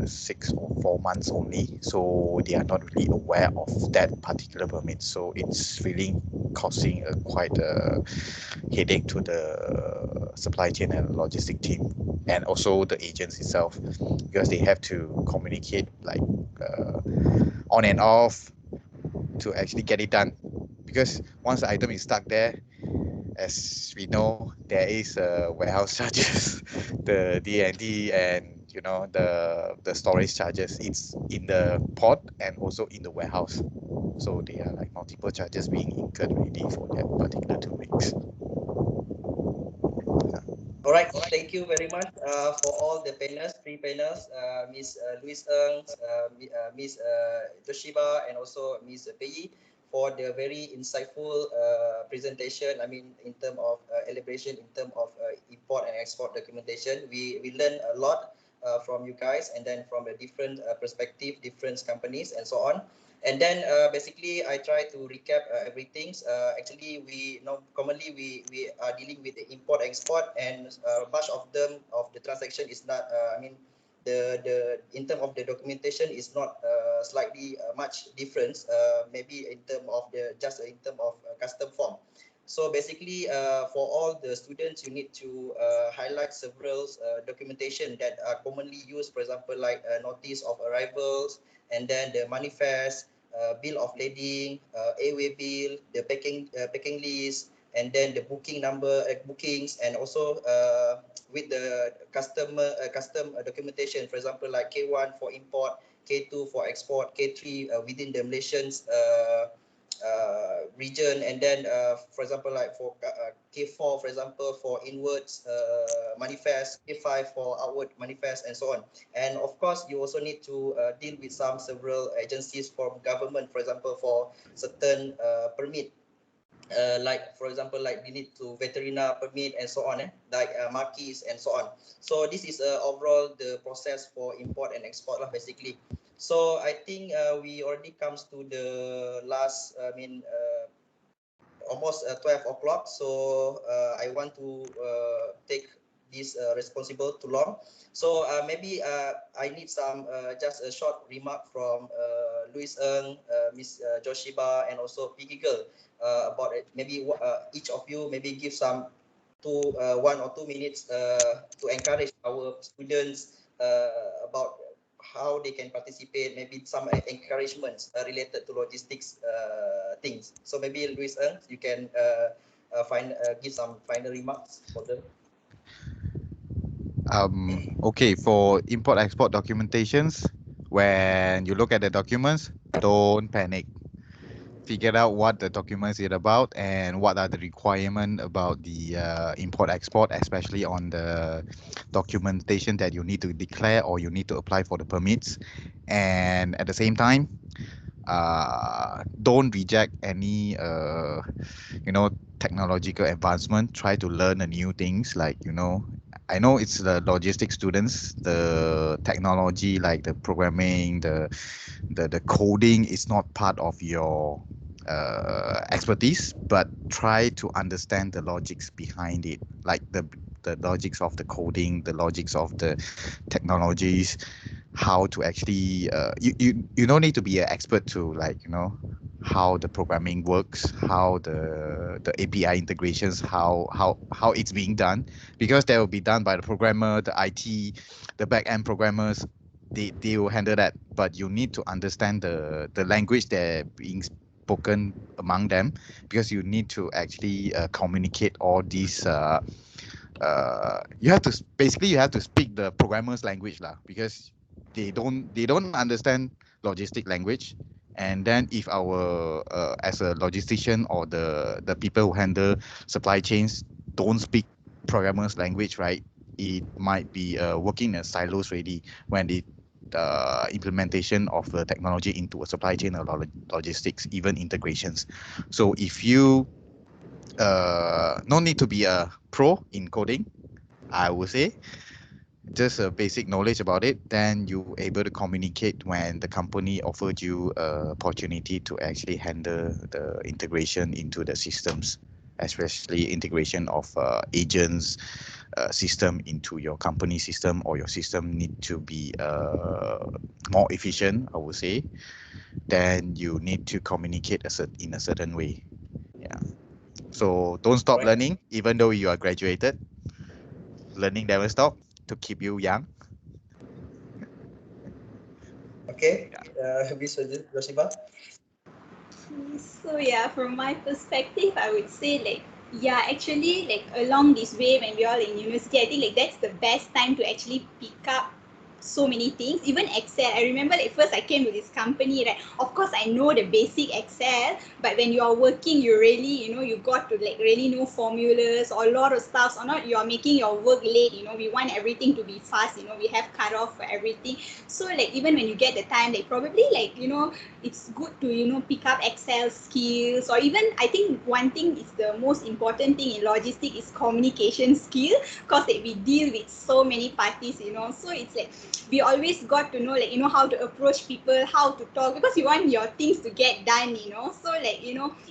S4: 6 or 4 months only. So they are not really aware of that particular permit. So it's really causing quite a headache to the supply chain and logistic team, and also the agents itself, because they have to communicate like on and off to actually get it done. Because once the item is stuck there, as we know, there is warehouse charges, the D&D, and you know the storage charges. It's in the port and also in the warehouse, so there are like multiple charges being incurred already for that particular 2 weeks.
S3: All right, thank you very much for all the panelists, three panelists, Ms. Louise Ng, Ms. Toshiba, and also Ms. Pei, for the very insightful presentation. I mean, in terms of elaboration, in terms of import and export documentation, we learned a lot from you guys, and then from the different perspective, different companies, and so on. And then basically, I try to recap everything. Actually, we know commonly we are dealing with the import export, and much of them of the transaction is not. I mean, the in terms of the documentation is not slightly much difference. Maybe in terms of the just in terms of custom form. So basically, for all the students, you need to highlight several documentation that are commonly used. For example, like notice of arrivals, and then the manifest, bill of lading, airway bill, the packing list, and then the booking number, bookings, and also with the custom documentation. For example, like K1 for import, K2 for export, K3 within the Malaysian's region, and then for example, like for K4, for example, for inwards manifest, K5 for outward manifest, and so on. And of course, you also need to deal with several agencies from government, for example, for certain permit, like for example, like you need to veterinary permit and so on, like marquees and so on. So this is overall the process for import and export lah, basically. So I think we already comes to the last, almost 12 o'clock. So I want to take this responsible too long. So maybe I need some just a short remark from Louis Ng, Miss Joshiba, and also Piggy Girl about it. Maybe each of you maybe give some 1 or 2 minutes to encourage our students about how they can participate, maybe some encouragements related to logistics things. So maybe Louis Ng, you can give some final remarks for them.
S4: Okay, for import-export documentations, when you look at the documents, don't panic. Figure out what the documents is about and what are the requirements about the import-export, especially on the documentation that you need to declare or you need to apply for the permits. And at the same time, don't reject any technological advancement. Try to learn the new things, like I know it's the logistics students, the technology like the programming, the coding is not part of your expertise, but try to understand the logics behind it, like the logics of the coding, the logics of the technologies, how to actually you don't need to be an expert to how the programming works, how the API integrations, how it's being done, because that will be done by the programmer, the IT, the back-end programmers. They will handle that, but you need to understand the language that being spoken among them, because you need to actually communicate all these you have to speak the programmer's language lah, because they don't understand logistic language. And then if our as a logistician or the people who handle supply chains don't speak programmers language, right, it might be working in silos already when the implementation of the technology into a supply chain or logistics, even integrations. So if you no need to be a pro in coding, I would say just a basic knowledge about it, then you able to communicate when the company offered you opportunity to actually handle the integration into the systems, especially integration of agents system into your company system, or your system need to be more efficient, I would say. Then you need to communicate in a certain way. Yeah. So don't stop learning, even though you are graduated. Learning never stop, to keep you young.
S3: Okay, Miss Joshiba.
S5: So yeah, from my perspective, I would say actually along this way when we are in university, I think that's the best time to actually pick up so many things, even Excel. I remember first I came to this company, right? Of course I know the basic Excel, but when you are working, you really, you got to really know formulas or a lot of stuff, or not you are making your work late, we want everything to be fast, we have cut off for everything. So even when you get the time, probably it's good to pick up Excel skills, or even I think one thing is the most important thing in logistics is communication skill, because we deal with so many parties, so it's we always got to know how to approach people, how to talk, because you want your things to get done, so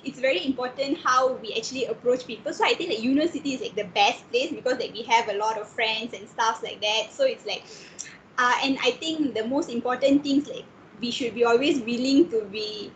S5: it's very important how we actually approach people. So I think university is the best place, because we have a lot of friends and stuff like that. So it's and I think the most important things we should be always willing to be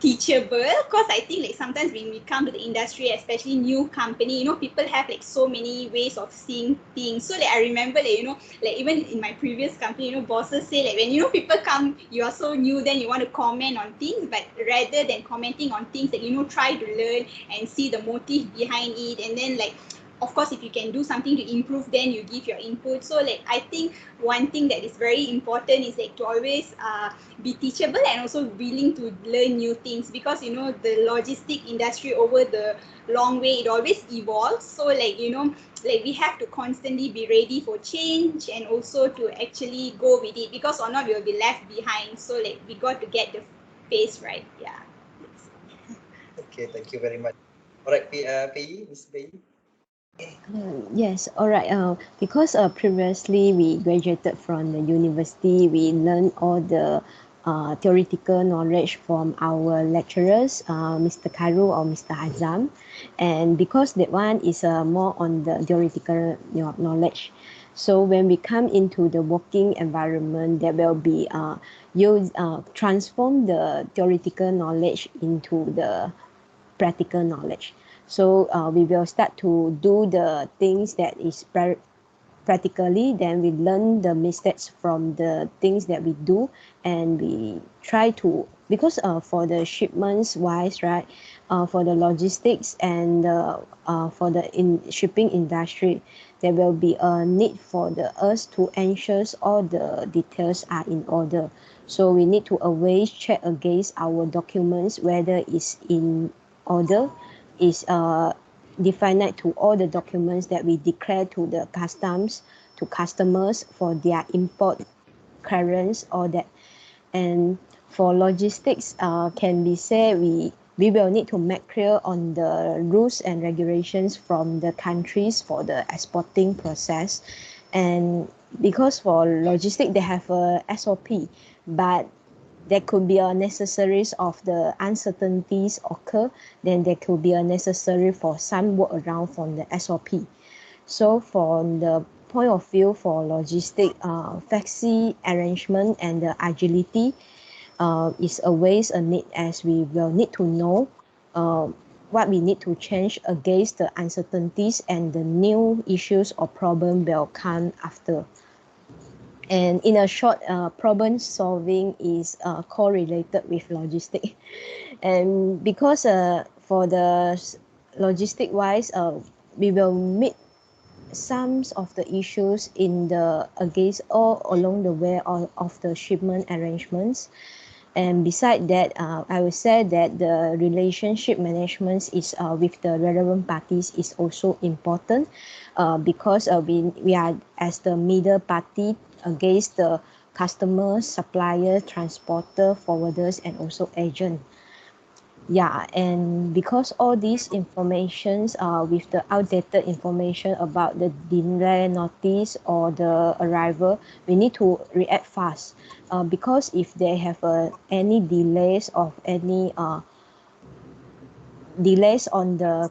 S5: teachable, because I think like sometimes when we come to the industry, especially new company, people have like so many ways of seeing things. So like I remember like, like even in my previous company, bosses say like when people come, you are so new, then you want to comment on things, but rather than commenting on things that try to learn and see the motive behind it, and then like of course if you can do something to improve, then you give your input. So like I think one thing that is very important is like to always be teachable and also willing to learn new things, because the logistic industry over the long way, it always evolves. So like like we have to constantly be ready for change and also to actually go with it, because or not we'll be left behind. So like we got to get the pace right. Yeah.
S3: Okay, thank you very much. All right, Pei, Miss Pei.
S6: Yes, all right. Because previously we graduated from the university, we learned all the theoretical knowledge from our lecturers, Mr. Khairul or Mr. Azam, and because that one is more on the theoretical knowledge. So when we come into the working environment, there will be transform the theoretical knowledge into the practical knowledge. So we will start to do the things that is practically, then we learn the mistakes from the things that we do, and we try to, because for the shipments wise, right, for the logistics and for the shipping industry, there will be a need for us to ensure all the details are in order. So we need to always check against our documents whether it's in order, is defined to all the documents that we declare to the customs, to customers for their import clearance, all that. And for logistics, can be said we will need to make clear on the rules and regulations from the countries for the exporting process. And because for logistics they have a SOP, but there could be a necessaries of the uncertainties occur, then there could be a necessary for some work around from the SOP. So from the point of view for logistic, flexi arrangement and the agility is always a need, as we will need to know what we need to change against the uncertainties and the new issues or problem will come after. And in a short, problem solving is correlated with logistic. And because for the logistic wise, we will meet some of the issues in the against all along the way of the shipment arrangements. And beside that, I would say that the relationship management is with the relevant parties is also important, because we are as the middle party against the customers, suppliers, transporter, forwarders, and also agent. Yeah, and because all these informations with the outdated information about the delay notice or the arrival, we need to react fast. Because if they have any delays of any delays on the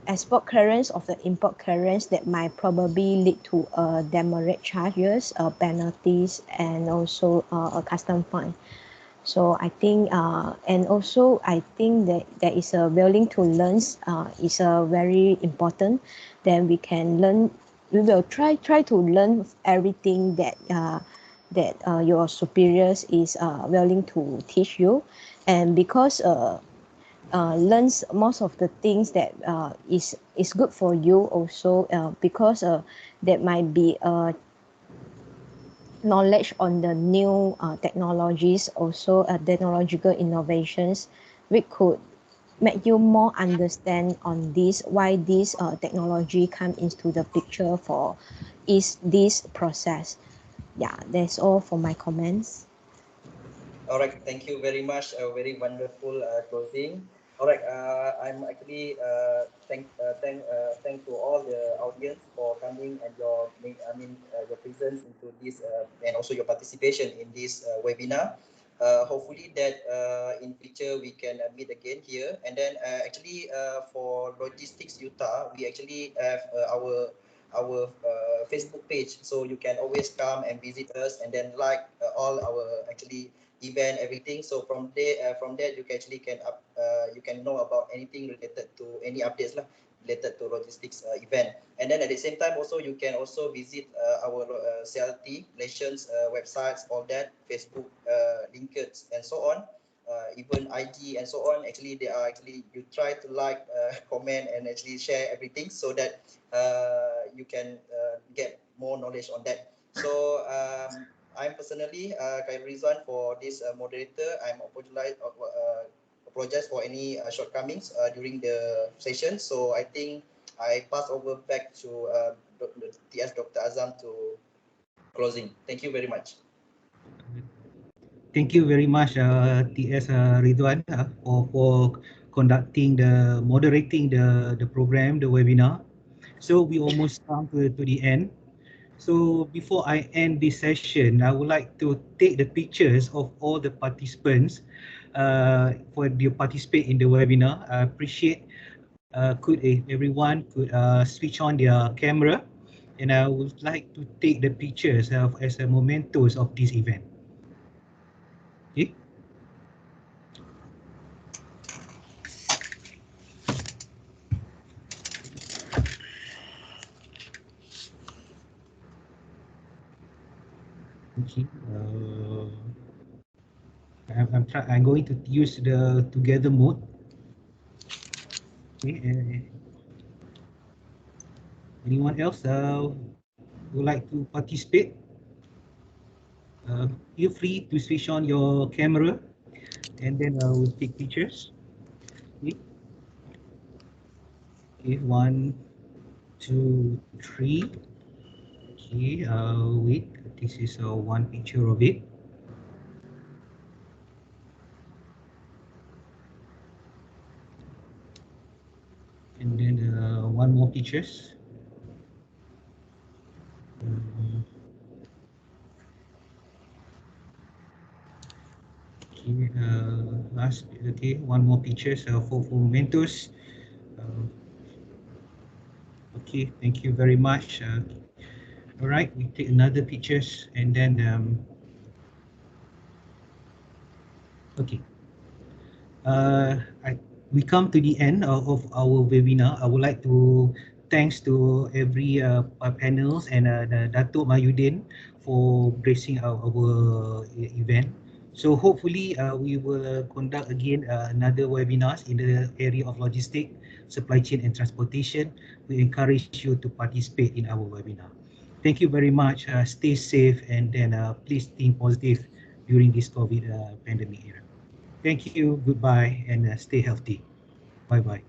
S6: export clearance of the import clearance, that might probably lead to demerit charges, penalties, and also a custom fine. So I think, and also I think that there is a willing to learn is very important. Then we can learn. We will try to learn everything that your superiors is willing to teach you, and because learns most of the things that is good for you also, because that might be knowledge on the new technologies, also technological innovations, which could make you more understand on this, why this technology come into the picture for is this process. Yeah, that's all for my comments.
S3: All right, thank you very much. A very wonderful closing. All right, I'm actually thank to all the audience for coming and your presence into this and also your participation in this webinar. Hopefully that in future we can meet again here. And then actually for logistics UTAR, we actually have our our Facebook page, so you can always come and visit us and then like all our actually event, everything. So from there you can actually you can know about anything related to any updates lah, related to logistics event. And then at the same time also you can also visit our CLT Malaysian's websites, all that, Facebook, LinkedIn and so on. Even IG and so on, actually they are actually, you try to like, comment and actually share everything so that you can get more knowledge on that. So I'm personally Khairul Rizwan for this moderator. I'm apologize for any shortcomings during the session. So I think I pass over back to the TS Dr. Azam to closing. Thank you very much.
S2: Thank you very much, TS Ridwan, for moderating the program, the webinar. So we almost come to the end. So before I end this session, I would like to take the pictures of all the participants for the participate in the webinar. I appreciate everyone could switch on their camera, and I would like to take the pictures as a mementos of this event. Okay. Okay. I'm going to use the together mode. Okay. Anyone else would like to participate? Feel free to switch on your camera, and then we'll take pictures. Okay. Okay. 1, 2, 3. Okay. Wait. This is one picture of it. And then one more pictures. Okay, one more pictures for mementos. Okay, thank you very much. All right, we take another pictures, and then okay. We come to the end of our webinar. I would like to thanks to every panels and Datuk Mahyudin for gracing our event. So hopefully we will conduct again another webinars in the area of logistics, supply chain and transportation. We encourage you to participate in our webinar. Thank you very much. Stay safe, and then please think positive during this COVID pandemic era. Thank you, goodbye, and stay healthy. Bye-bye.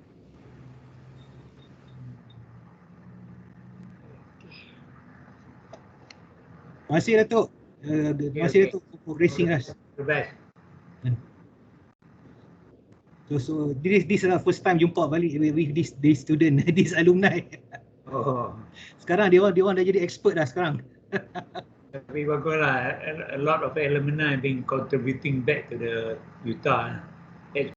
S2: Terima kasih, Datuk. Terima kasih, Datuk, for gracing us.
S1: The best.
S2: So this is the first time jumpa balik with this student, this alumni.
S1: Oh.
S2: Sekarang dia orang dah jadi expert dah sekarang.
S1: Tapi baguslah, a lot of alumni been contributing back to the UTAR.